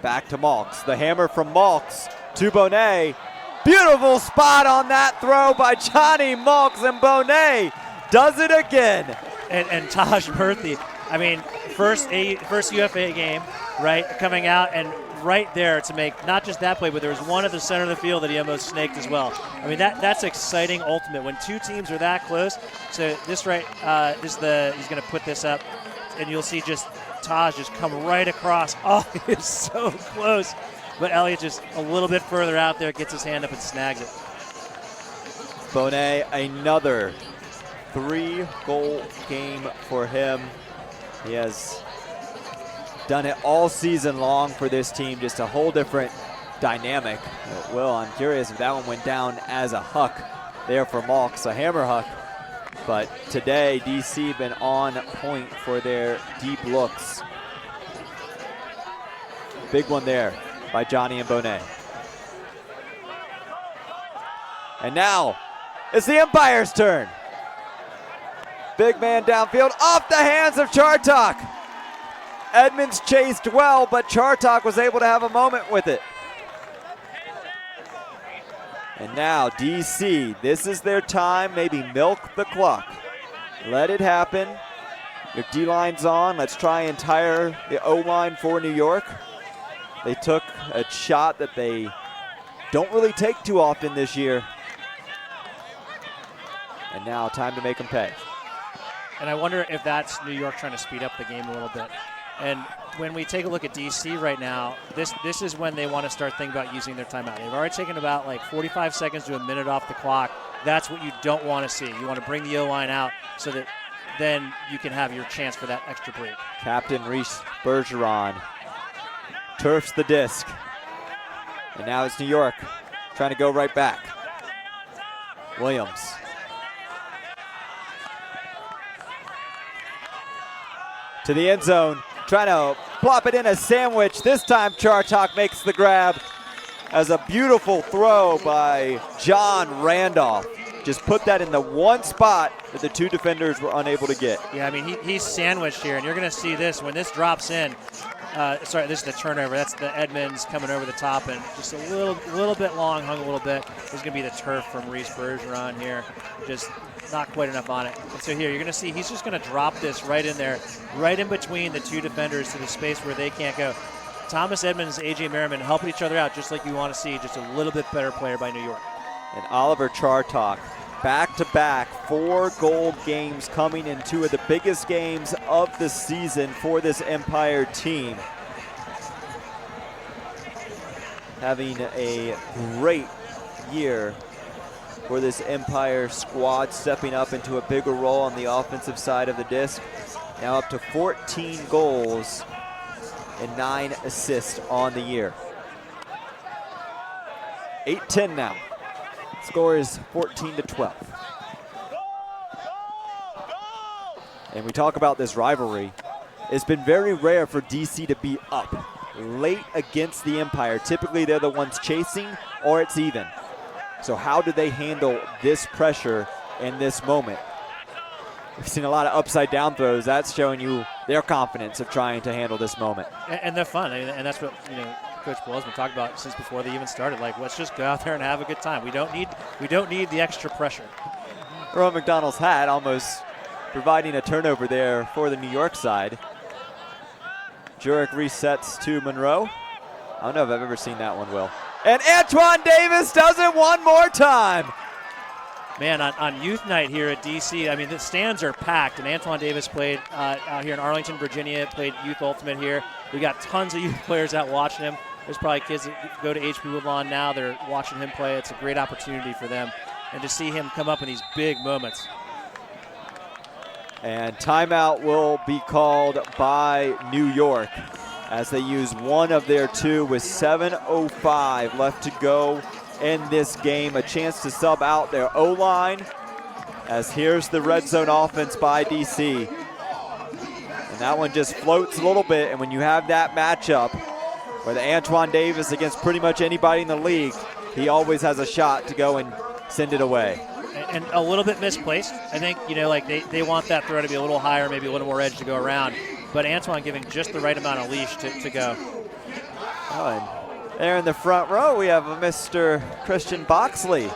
back to Malks. The hammer from Malks to Bonet. Beautiful spot on that throw by Johnny Malks, and Bonet does it again. And Taj Murthy, I mean, first UFA game, right, coming out and right there to make not just that play, but there was one at the center of the field that he almost snaked as well. I mean, that's exciting ultimate when 2 teams are that close. So this he's going to put this up, and you'll see just Taj just come right across. Oh, he is so close. But Elliott just a little bit further out there, gets his hand up and snags it. Bonet, another 3-goal game for him. He has Done it all season long for this team, just a whole different dynamic. Will, I'm curious if that one went down as a huck there for Malks, a hammer huck. But today, DC been on point for their deep looks. Big one there by Johnny and Bonet. And now, it's the umpire's turn. Big man downfield, off the hands of Chartok. Edmonds chased well, but Chartok was able to have a moment with it. And now DC, this is their time, maybe milk the clock. Let it happen. Your D-line's on. Let's try and tire the O-line for New York. They took a shot that they don't really take too often this year. And now time to make them pay. And I wonder if that's New York trying to speed up the game a little bit. And when we take a look at DC right now, this is when they want to start thinking about using their timeout. They've already taken about like 45 seconds to a minute off the clock. That's what you don't want to see. You want to bring the O-line out so that then you can have your chance for that extra break. Captain Reese Bergeron turfs the disc. And now it's New York trying to go right back. Williams. To the end zone, trying to plop it in a sandwich. This time Chartok makes the grab as a beautiful throw by John Randolph. Just put that in the one spot that the two defenders were unable to get. Yeah, I mean, he's sandwiched here, and you're going to see this when this drops in. Sorry, this is the turnover. That's the Edmonds coming over the top, and just a little bit long, hung a little bit. There's going to be the turf from Reese Bergeron here. Just not quite enough on it. And so here, you're going to see he's just going to drop this right in there, right in between the two defenders to the space where they can't go. Thomas Edmonds, A.J. Merriman helping each other out just like you want to see, just a little bit better player by New York. And Oliver Chartok, back-to-back 4 gold games coming in 2 of the biggest games of the season for this Empire team. Having a great year for this Empire squad, stepping up into a bigger role on the offensive side of the disc. Now up to 14 goals and 9 assists on the year. 8-10 now. Score is 14-12. And we talk about this rivalry. It's been very rare for DC to be up late against the Empire. Typically they're the ones chasing or it's even. So how do they handle this pressure in this moment? We've seen a lot of upside down throws. That's showing you their confidence of trying to handle this moment. And they're fun, and that's what Coach Bull has been talking about since before they even started. Like, let's just go out there and have a good time. We don't need the extra pressure. Earl McDonald's hat almost providing a turnover there for the New York side. Jurek resets to Monroe. I don't know if I've ever seen that one, Will. And Antoine Davis does it one more time. Man, on youth night here at DC, I mean, the stands are packed, and Antoine Davis played out here in Arlington, Virginia, played Youth Ultimate here. We got tons of youth players out watching him. There's probably kids that go to HP Woodlawn now. They're watching him play. It's a great opportunity for them. And to see him come up in these big moments. And timeout will be called by New York as they use one of their 2 with 7:05 left to go in this game. A chance to sub out their O-line as here's the red zone offense by DC. And that one just floats a little bit, and when you have that matchup where the Antoine Davis against pretty much anybody in the league, he always has a shot to go and send it away. And a little bit misplaced. I think, like they want that throw to be a little higher, maybe a little more edge to go around. But Antoine giving just the right amount of leash to go. Oh, and there in the front row, we have a Mr. Christian Boxley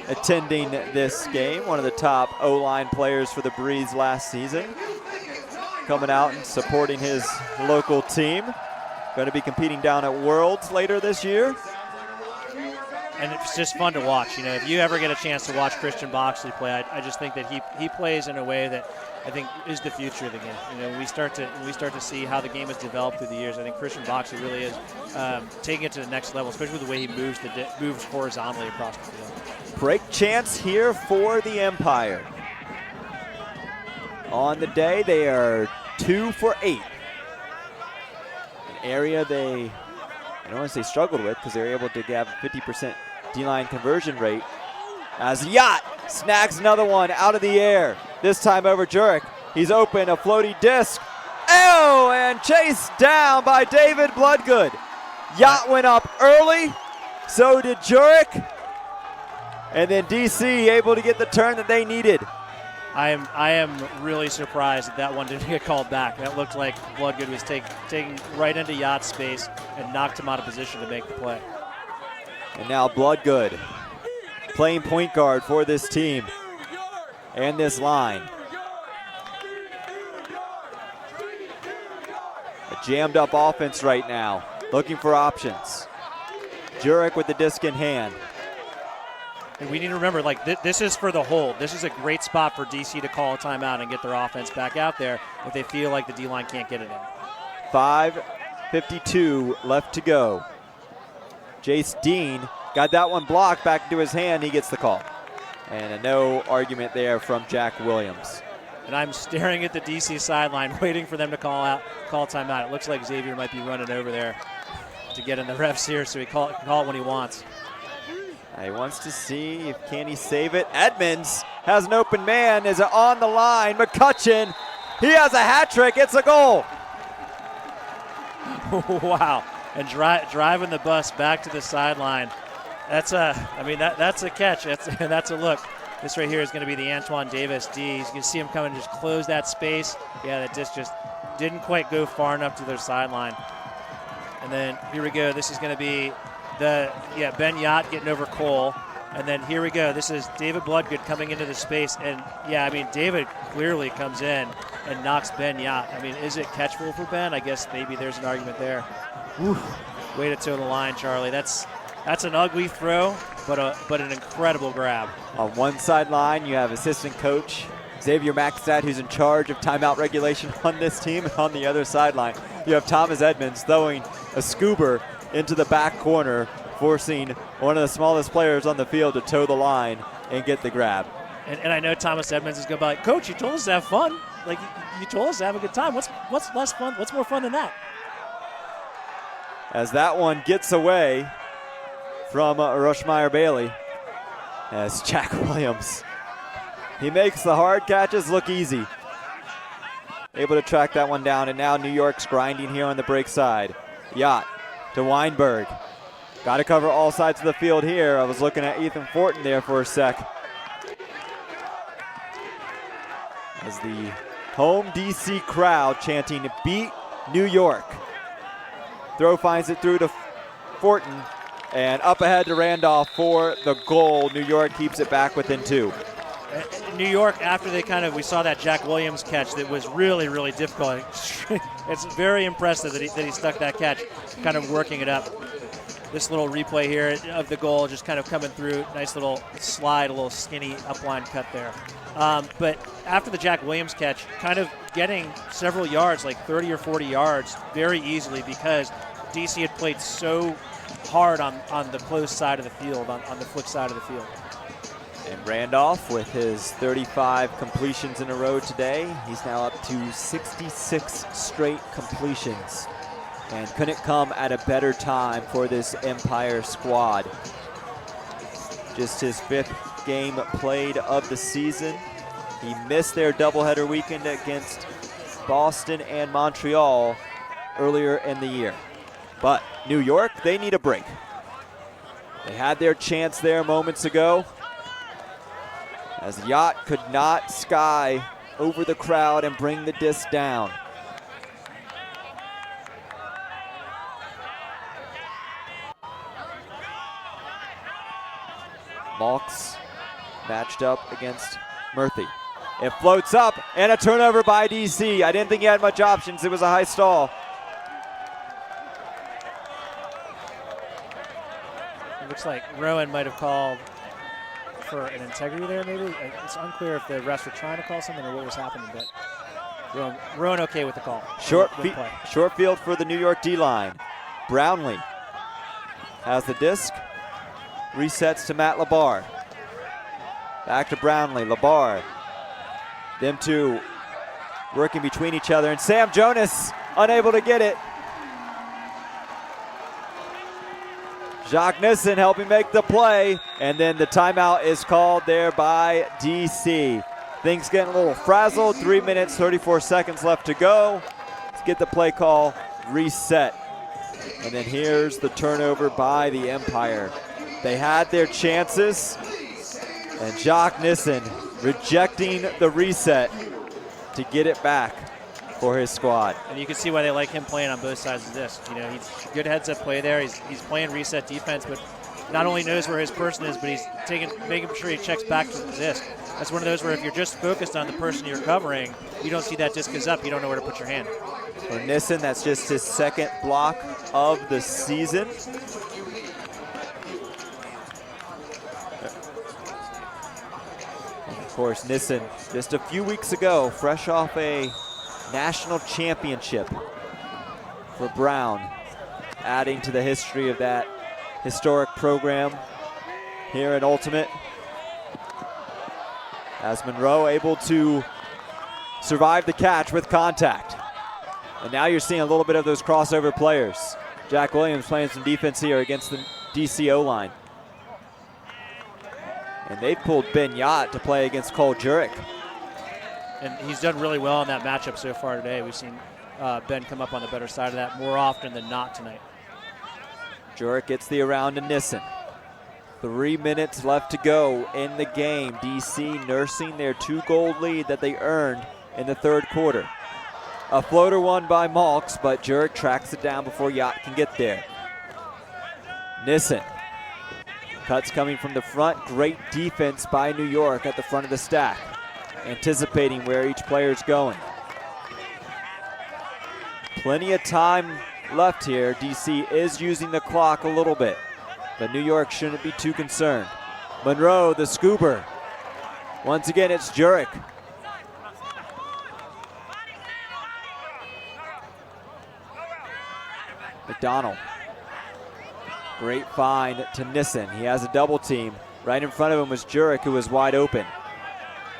attending this game, one of the top O-line players for the Breeze last season. Coming out and supporting his local team. Going to be competing down at Worlds later this year. And it's just fun to watch. If you ever get a chance to watch Christian Boxley play, I just think that he plays in a way that I think is the future of the game. When we start to see how the game has developed through the years, I think Christian Boxley really is taking it to the next level, especially with the way he moves horizontally across the field. Break chance here for the Empire. On the day, they are 2 for 8. area I don't want to say struggled with, because they were able to have a 50% D-line conversion rate. As Yacht snags another one out of the air, this time over Jurek. He's open, a floaty disc. Oh, and chased down by David Bloodgood. Yacht went up early, so did Jurek. And then DC able to get the turn that they needed. I am really surprised that one didn't get called back. That looked like Bloodgood was taking right into Yacht's space and knocked him out of position to make the play. And now Bloodgood playing point guard for this team and this line. A jammed up offense right now, looking for options. Jurek with the disc in hand. And we need to remember, like, this is for the hold. This is a great spot for DC to call a timeout and get their offense back out there if they feel like the D-line can't get it in. 5:52 left to go. Jace Dean got that one blocked back into his hand. He gets the call. And a no argument there from Jack Williams. And I'm staring at the DC sideline waiting for them to call timeout. It looks like Xavier might be running over there to get in the refs here, so he can call it when he wants. He wants to see if can he save it. Edmonds has an open man, is on the line. McCutcheon, he has a hat trick. It's a goal. Wow! And driving the bus back to the sideline. That's a catch. That's a look. This right here is going to be the Antoine Davis D. You can see him coming, just close that space. Yeah, that disc just didn't quite go far enough to their sideline. And then here we go. This is going to be Ben Yacht getting over Cole. And then here we go. This is David Bloodgood coming into the space. And, David clearly comes in and knocks Ben Yacht. Is it catchable for Ben? I guess maybe there's an argument there. Whew. Way to toe the line, Charlie. That's an ugly throw, but an incredible grab. On one sideline, you have assistant coach Xavier Maxstad, who's in charge of timeout regulation on this team. And on the other sideline, you have Thomas Edmonds throwing a scuba into the back corner, forcing one of the smallest players on the field to toe the line and get the grab. And I know Thomas Edmonds is going to be like, Coach, you told us to have fun. Like, you told us to have a good time. What's less fun? What's more fun than that? As that one gets away from Rushmeyer Bailey, as Jack Williams, he makes the hard catches look easy. Able to track that one down, and now New York's grinding here on the break side. Yacht to Weinberg. Got to cover all sides of the field here. I was looking at Ethan Fortin there for a sec. As the home DC crowd chanting, "Beat New York." Throw finds it through to Fortin, and up ahead to Randolph for the goal. New York keeps it back within 2. New York, after we saw that Jack Williams catch that was really, really difficult. It's very impressive that he stuck that catch, kind of working it up. This little replay here of the goal, just kind of coming through. Nice little slide, a little skinny upline cut there. But after the Jack Williams catch, kind of getting several yards, like 30 or 40 yards, very easily, because DC had played so hard on the close side of the field, on the flip side of the field. And Randolph, with his 35 completions in a row today, he's now up to 66 straight completions. And couldn't come at a better time for this Empire squad. Just his 5th game played of the season. He missed their doubleheader weekend against Boston and Montreal earlier in the year. But New York, they need a break. They had their chance there moments ago, as Yacht could not sky over the crowd and bring the disc down. Malks matched up against Murphy. It floats up, and a turnover by DC. I didn't think he had much options. It was a high stall. It looks like Rowan might have called for an integrity there, maybe. It's unclear if the refs were trying to call something or what was happening, but Rowan okay with the call. Short field for the New York D-line. Brownlee has the disc. Resets to Matt Labar. Back to Brownlee. Labar. Them two working between each other. And Sam Jonas unable to get it. Jacques Nissen helping make the play, and then the timeout is called there by DC. Things getting a little frazzled. 3 minutes, 34 seconds left to go. Let's get the play call reset. And then here's the turnover by the Empire. They had their chances, and Jacques Nissen rejecting the reset to get it back for his squad. And you can see why they like him playing on both sides of the disc. You know, he's good heads-up play there. He's playing reset defense, but not only knows where his person is, but he's making sure he checks back to the disc. That's one of those where if you're just focused on the person you're covering, you don't see that disc is up, you don't know where to put your hand. For Nissen, that's just his second block of the season. Of course, Nissen, just a few weeks ago, fresh off a national championship for Brown, adding to the history of that historic program here at Ultimate. As Monroe able to survive the catch with contact. And now you're seeing a little bit of those crossover players. Jack Williams playing some defense here against the DCO line. And they pulled Ben Yacht to play against Cole Jurek. And he's done really well in that matchup so far today. We've seen Ben come up on the better side of that more often than not tonight. Jurek gets the around to Nissen. 3 minutes left to go in the game. DC nursing their 2-goal lead that they earned in the third quarter. A floater won by Malks, but Jurek tracks it down before Yacht can get there. Nissen. Cuts coming from the front. Great defense by New York at the front of the stack. Anticipating where each player's going. Plenty of time left here. DC is using the clock a little bit, but New York shouldn't be too concerned. Monroe, the scooper. Once again, it's Jurek. McDonald. Great find to Nissen. He has a double team. Right in front of him was Jurek, who was wide open.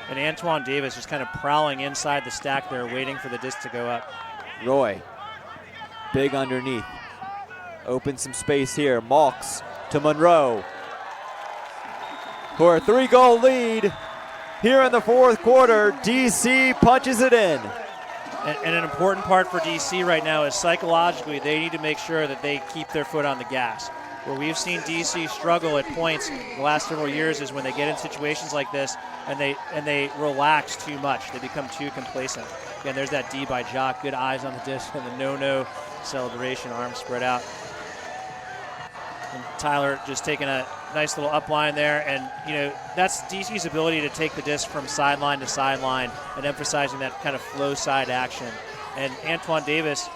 And Antoine Davis just kind of prowling inside the stack there, waiting for the disc to go up. Roy, big underneath. Open some space here. Malks to Monroe for a 3-goal lead here in the fourth quarter. DC punches it in. And an important part for DC right now is psychologically they need to make sure that they keep their foot on the gas. Where we've seen DC struggle at points the last several years is when they get in situations like this and they relax too much. They become too complacent. Again, there's that D by Jock. Good eyes on the disc and the no-no celebration, arms spread out. And Tyler just taking a nice little up line there. And, you know, that's DC's ability to take the disc from sideline to sideline and emphasizing that kind of flow side action. And Antoine Davis,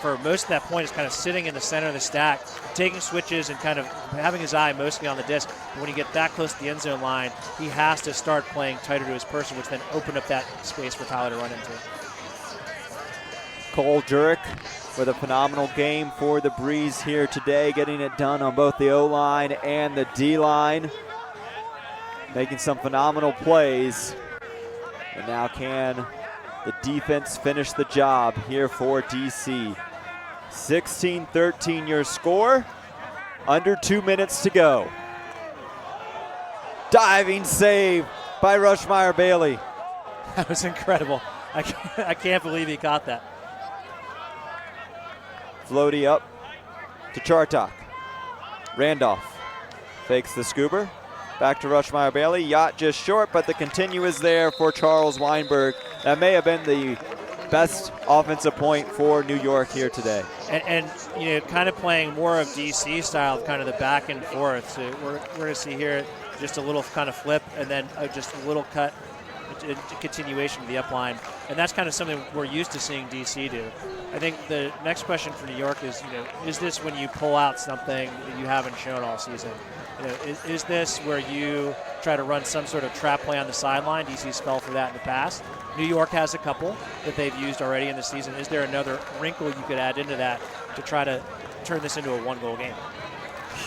for most of that point, is kind of sitting in the center of the stack, taking switches and kind of having his eye mostly on the disc. But when you get that close to the end zone line, he has to start playing tighter to his person, which then open up that space for Tyler to run into. Cole Jurek with a phenomenal game for the Breeze here today, getting it done on both the O-line and the D-line. Making some phenomenal plays. And now can the defense finish the job here for DC. 16-13 your score. Under 2 minutes to go. Diving save by Rushmeyer Bailey. That was incredible. I can't believe he caught that. Floaty up to Chartok. Randolph fakes the scooper. Back to Rushmeyer Bailey. Yacht just short, but the continue is there for Charles Weinberg. That may have been the best offensive point for New York here today. And you know, kind of playing more of DC style, kind of the back and forth. So we're going to see here just a little kind of flip and then just a little cut, continuation of the up line. And that's kind of something we're used to seeing DC do. I think the next question for New York is, you know, is this when you pull out something that you haven't shown all season? You know, is this where you try to run some sort of trap play on the sideline? DC's fell for that in the past. New York has a couple that they've used already in the season. Is there another wrinkle you could add into that to try to turn this into a 1-goal game?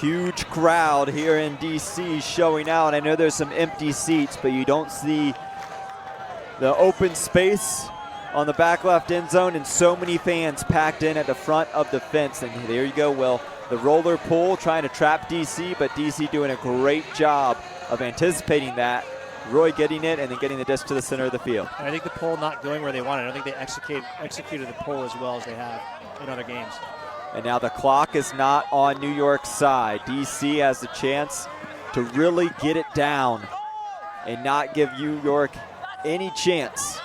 Huge crowd here in DC showing out. I know there's some empty seats, but you don't see the open space on the back left end zone and so many fans packed in at the front of the fence. And there you go, Will. the roller pull, trying to trap DC, but DC doing a great job of anticipating that. Roy getting it and then getting the disc to the center of the field. And I think the pull not going where they wanted. I don't think they executed the pull as well as they have in other games. And now the clock is not on New York's side. DC has the chance to really get it down and not give New York any chance,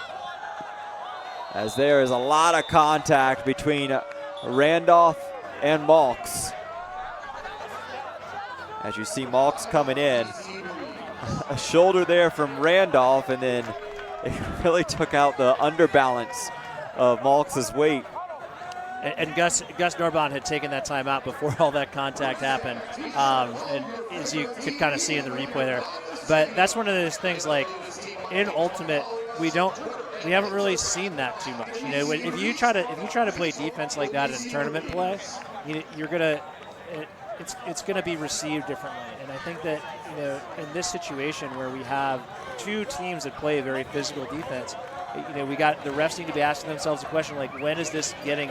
as there is a lot of contact between Randolph and Malks. As you see Malks coming in, a shoulder there from Randolph, and then it really took out the underbalance of Malks' weight. And Gus Norbahn had taken that time out before all that contact happened, and as you could kind of see in the replay there. But that's one of those things, like in Ultimate, we haven't really seen that too much. You know, if you try to play defense like that in tournament play, it's gonna be received differently. And I think that, you know, in this situation where we have two teams that play a very physical defense, you know, the refs need to be asking themselves a question like, when is this getting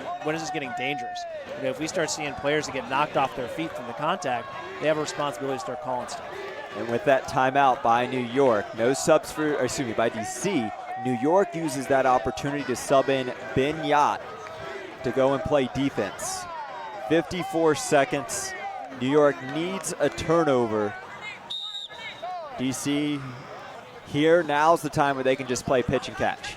dangerous? You know, if we start seeing players that get knocked off their feet from the contact, they have a responsibility to start calling stuff. And with that timeout by New York, by DC, New York uses that opportunity to sub in Ben Yacht to go and play defense. 54 seconds. New York needs a turnover. DC here, now's the time where they can just play pitch and catch.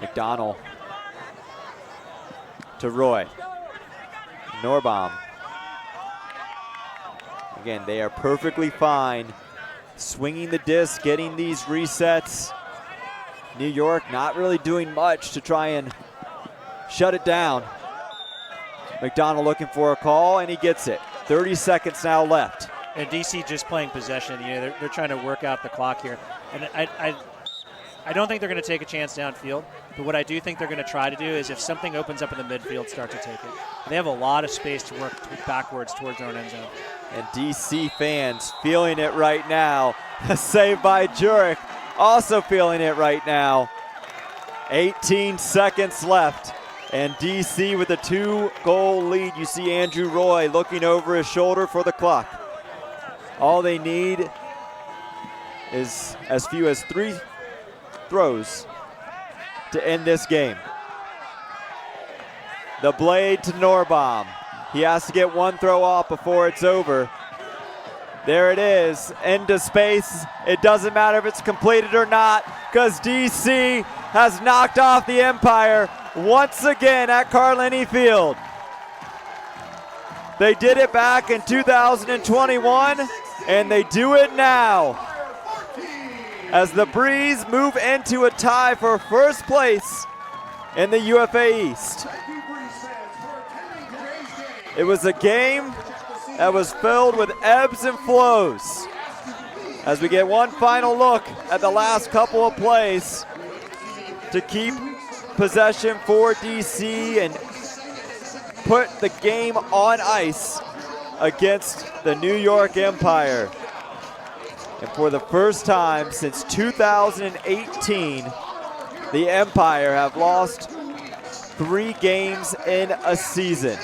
McDonald to Roy. Norbaum. Again, they are perfectly fine swinging the disc, getting these resets. New York not really doing much to try and shut it down. McDonald looking for a call, and he gets it. 30 seconds now left. And DC just playing possession. You know, they're trying to work out the clock here. And I don't think they're going to take a chance downfield, but what I do think they're going to try to do is, if something opens up in the midfield, start to take it. They have a lot of space to work backwards towards their own end zone. And DC fans feeling it right now. A save by Jurek, also feeling it right now. 18 seconds left, and DC with a 2-goal lead. You see Andrew Roy looking over his shoulder for the clock. All they need is as few as 3 throws to end this game. The blade to Norbaum. He has to get one throw off before it's over. There it is, into space. It doesn't matter if it's completed or not, because DC has knocked off the Empire once again at Carlini Field. They did it back in 2021, and they do it now, as the Breeze move into a tie for first place in the UFA East. It was a game that was filled with ebbs and flows. As we get one final look at the last couple of plays to keep possession for DC and put the game on ice against the New York Empire. And for the first time since 2018, the Empire have lost 3 games in a season.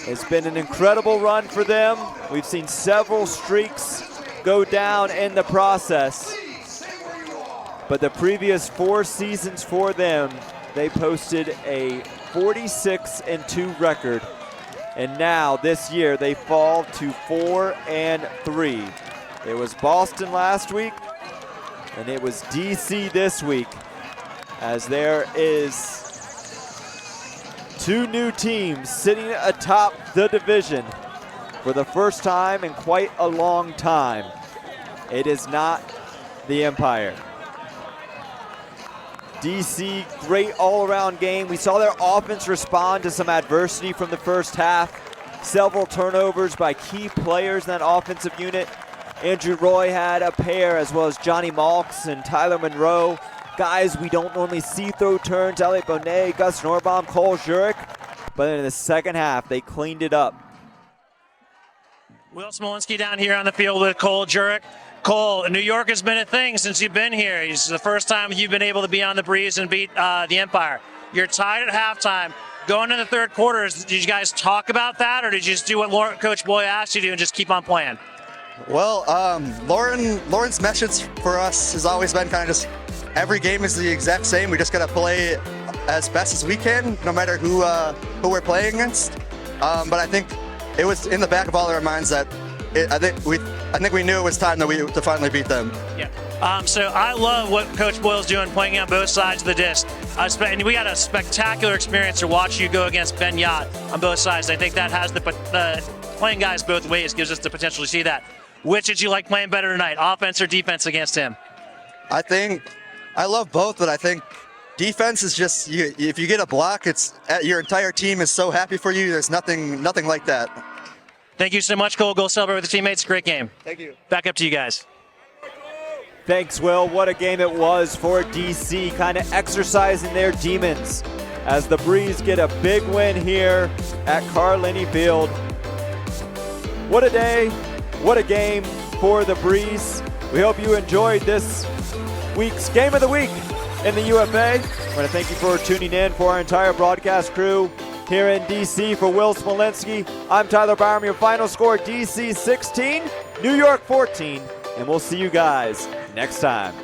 It's been an incredible run for them. We've seen several streaks go down in the process. But the previous 4 seasons for them, they posted a 46-2 record. And now this year they fall to 4-3. It was Boston last week, and it was DC this week, as there is 2 new teams sitting atop the division for the first time in quite a long time. It is not the Empire. DC, great all-around game. We saw their offense respond to some adversity from the first half. Several turnovers by key players in that offensive unit. Andrew Roy had a pair, as well as Johnny Malks and Tyler Monroe. Guys we don't normally see throw turns. Elliot Bonet, Gus Norbaum, Cole Jurek. But in the second half, they cleaned it up. Will Smolinski down here on the field with Cole Jurek. Cole, New York has been a thing since you've been here. It's the first time you've been able to be on the breeze and beat the Empire. You're tied at halftime. Going into the third quarter, did you guys talk about that, or did you just do what Coach Boy asked you to do and just keep on playing? Well, Lauren's message for us has always been kind of just every game is the exact same. We just got to play as best as we can, no matter who we're playing against. But I think it was in the back of all our minds that I think we knew it was time to finally beat them. Yeah. So I love what Coach Boyle's doing, playing on both sides of the disc. And we had a spectacular experience to watch you go against Ben Yacht on both sides. I think that has the playing guys both ways gives us the potential to see that. Which did you like playing better tonight, offense or defense against him? I think I love both, but I think defense is just if you get a block, your entire team is so happy for you. There's nothing like that. Thank you so much, Cole. Go celebrate with the teammates. Great game. Thank you. Back up to you guys. Thanks, Will. What a game it was for DC, kind of exercising their demons as the Breeze get a big win here at Carlini Field. What a day, what a game for the Breeze. We hope you enjoyed this week's Game of the Week in the UFA. I want to thank you for tuning in. For our entire broadcast crew here in DC, for Will Smolinski, I'm Tyler Byram. Your final score, DC 16, New York 14, and we'll see you guys next time.